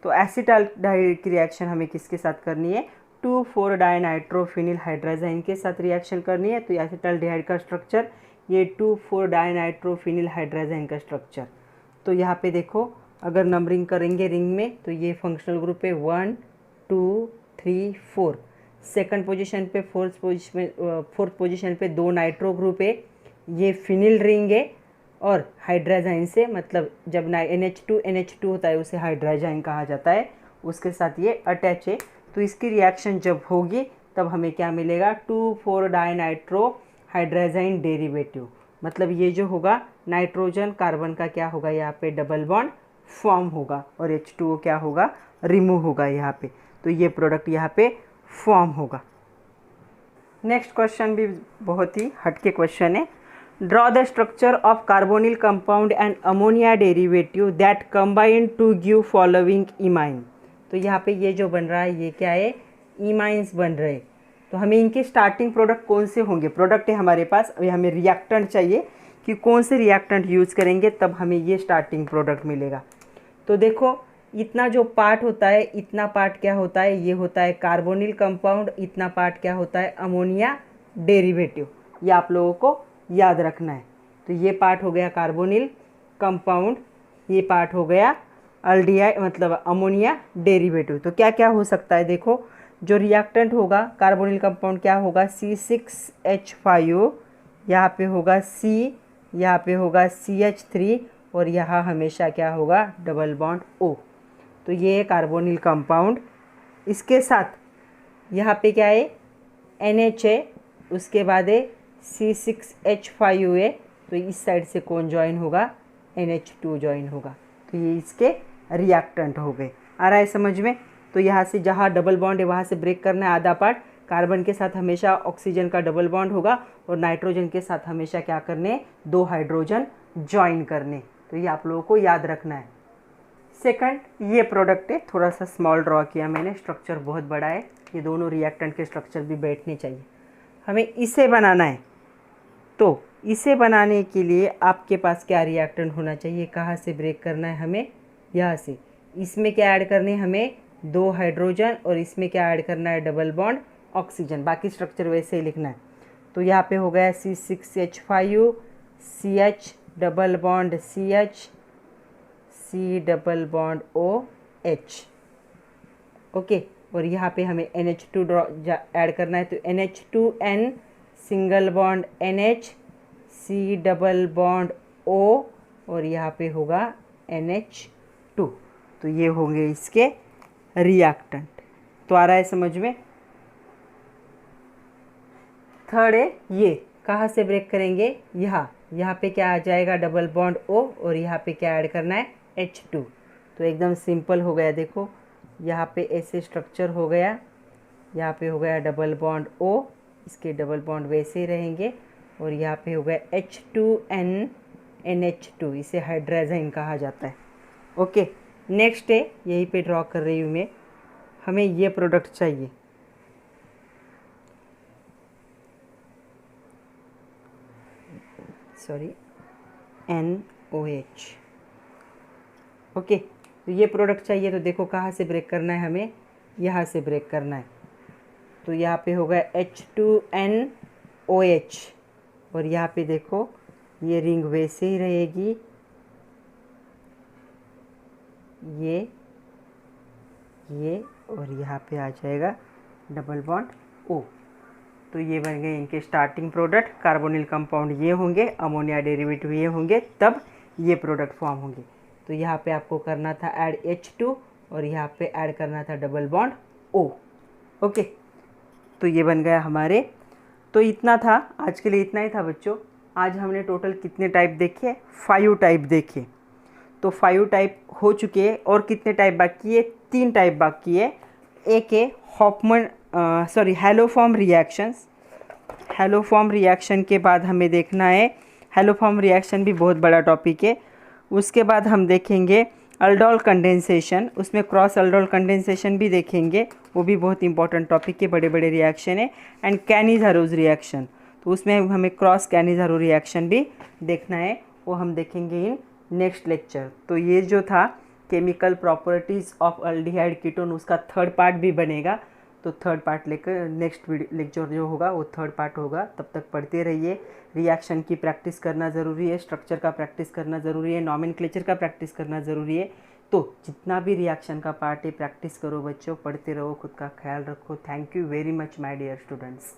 तो एसिटाल्डिहाइड की रिएक्शन हमें किसके साथ करनी है, 2,4 डाइनाइट्रोफिनिल हाइड्राजाइन के साथ रिएक्शन करनी है। तो एसिटाल्डिहाइड का स्ट्रक्चर, ये 2,4 डाइनाइट्रोफिनिल हाइड्राजाइन का स्ट्रक्चर। तो यहाँ पे देखो, अगर नंबरिंग करेंगे रिंग में तो ये फंक्शनल ग्रुप है 1 2 3 4। सेकंड पोजीशन पे, फोर्थ पोजीशन पे 2 नाइट्रो ग्रुप है, ये फिनिल रिंग है। और हाइड्राजाइन से, मतलब जब NH2 होता है उसे हाइड्राजाइन कहा जाता है, उसके साथ ये अटैच है। तो इसकी रिएक्शन जब होगी तब हमें क्या मिलेगा, 2,4 डाइनाइट्रो हाइड्राजाइन डेरिवेटिव। मतलब ये जो होगा, नाइट्रोजन कार्बन का क्या होगा, यहाँ पे डबल बॉन्ड फॉर्म होगा और H2O क्या होगा, रिमूव होगा यहाँ पे। तो ये प्रोडक्ट यहाँ पे फॉर्म होगा। नेक्स्ट क्वेश्चन भी बहुत ही हटके क्वेश्चन है। Draw the structure of carbonyl compound and ammonia derivative that combine to give following imine. तो यहाँ पे ये जो बन रहा है, ये क्या है, इमाइंस बन रहे। तो हमें इनके स्टार्टिंग प्रोडक्ट कौन से होंगे, प्रोडक्ट है हमारे पास, अभी हमें रिएक्टेंट चाहिए कि कौन से रिएक्टेंट यूज़ करेंगे तब हमें ये स्टार्टिंग प्रोडक्ट मिलेगा। तो देखो, इतना जो पार्ट होता है, इतना पार्ट क्या होता है, ये होता है कार्बोनिल कंपाउंड, इतना पार्ट क्या होता है, अमोनिया डेरिवेटिव। ये आप लोगों को याद रखना है। तो ये पार्ट हो गया कार्बोनिल कंपाउंड, ये पार्ट हो गया अल्डिहाइड मतलब अमोनिया डेरिवेटिव। तो क्या क्या हो सकता है, देखो जो रिएक्टेंट होगा कार्बोनिल कंपाउंड क्या होगा, C6H5, यहाँ पे होगा C, यहाँ पे होगा CH3 और यहाँ हमेशा क्या होगा, डबल बॉन्ड O। तो ये है कार्बोनिल कंपाउंड। इसके साथ यहाँ पे क्या है, NH है, उसके बाद है C6H5 है। तो इस साइड से कौन ज्वाइन होगा, NH2 ज्वाइन होगा। तो ये इसके रिएक्टेंट हो गए। आ रहा है समझ में। तो यहाँ से जहाँ डबल बॉन्ड है वहाँ से ब्रेक करना है आधा पार्ट। कार्बन के साथ हमेशा ऑक्सीजन का डबल बॉन्ड होगा और नाइट्रोजन के साथ हमेशा क्या करने, 2 हाइड्रोजन ज्वाइन करने। तो ये आप लोगों को याद रखना है। सेकंड, ये प्रोडक्ट है, थोड़ा सा स्मॉल ड्रॉ किया मैंने, स्ट्रक्चर बहुत बड़ा है, ये दोनों रिएक्टेंट के स्ट्रक्चर भी बैठने चाहिए। हमें इसे बनाना है। तो इसे बनाने के लिए आपके पास क्या रिएक्टेंट होना चाहिए, कहाँ से ब्रेक करना है हमें, यहाँ से। इसमें क्या ऐड करने हैं हमें, 2 हाइड्रोजन और इसमें क्या ऐड करना है, डबल बॉन्ड ऑक्सीजन। बाकी स्ट्रक्चर वैसे ही लिखना है। तो यहाँ पे हो गया C6H5, CH double bond CH, C double bond OH। Okay, और यहाँ पे हमें NH2 ऐड करना है। तो NH2N single bond NH, C double bond O और यहाँ पे होगा NH2। तो ये होंगे इसके रिएक्टेंट। तो आ रहा है समझ में। थर्ड है, ये कहाँ से ब्रेक करेंगे, यहाँ पे क्या आ जाएगा, डबल बॉन्ड O और यहाँ पे क्या ऐड करना है, H2। तो एकदम सिंपल हो गया। देखो यहाँ पे ऐसे स्ट्रक्चर हो गया, यहाँ पे हो गया डबल बॉन्ड O, इसके डबल बॉन्ड वैसे ही रहेंगे और यहाँ पे हो गया H2N NH2, इसे हाइड्राजाइन कहा जाता है। ओके, नेक्स्ट है, यहीं पे ड्रॉ कर रही हूँ मैं। हमें ये प्रोडक्ट चाहिए, सॉरी NOH। ओके, तो ये प्रोडक्ट चाहिए। तो देखो कहाँ से ब्रेक करना है हमें, यहाँ से ब्रेक करना है। तो यहाँ पे होगा H2NOH और यहाँ पे देखो ये रिंग वैसे ही रहेगी, ये और यहाँ पे आ जाएगा डबल बॉन्ड O। तो ये बन गए इनके स्टार्टिंग प्रोडक्ट। कार्बोनिल कंपाउंड ये होंगे, अमोनिया डेरिवेटिव ये होंगे, तब ये प्रोडक्ट फॉर्म होंगे। तो यहाँ पे आपको करना था ऐड H2 और यहाँ पे ऐड करना था डबल बॉन्ड O। ओके, तो ये बन गया हमारे। तो इतना था आज के लिए, इतना ही था बच्चों। आज हमने टोटल कितने टाइप देखे, 5 टाइप देखे। तो 5 टाइप हो चुके हैं और कितने टाइप बाकी है, 3 टाइप बाकी है। एक है हैलोफॉर्म रिएक्शंस। हैलोफॉर्म रिएक्शन के बाद हमें देखना है हेलोफॉर्म रिएक्शन भी बहुत बड़ा टॉपिक है। उसके बाद हम देखेंगे अल्डोल कंडेंसेशन, उसमें क्रॉस अल्डोल कंडेंसेशन भी देखेंगे, वो भी बहुत इंपॉर्टेंट टॉपिक के बड़े बड़े रिएक्शन है। एंड कैनिज़ारोज़ रिएक्शन, तो उसमें हमें क्रॉस कैनिज़ारो रिएक्शन भी देखना है, वो हम देखेंगे इन नेक्स्ट लेक्चर। तो ये जो था chemical properties of aldehyde ketone, उसका थर्ड पार्ट भी बनेगा। तो थर्ड पार्ट लेकर नेक्स्ट लेक्चर जो होगा वो थर्ड पार्ट होगा। तब तक पढ़ते रहिए। रिएक्शन की प्रैक्टिस करना ज़रूरी है, स्ट्रक्चर का प्रैक्टिस करना ज़रूरी है, नॉमेनक्लेचर का प्रैक्टिस करना ज़रूरी है। तो जितना भी रिएक्शन का पार्ट है प्रैक्टिस करो बच्चों, पढ़ते रहो, खुद का ख्याल रखो। Thank you very much my dear students.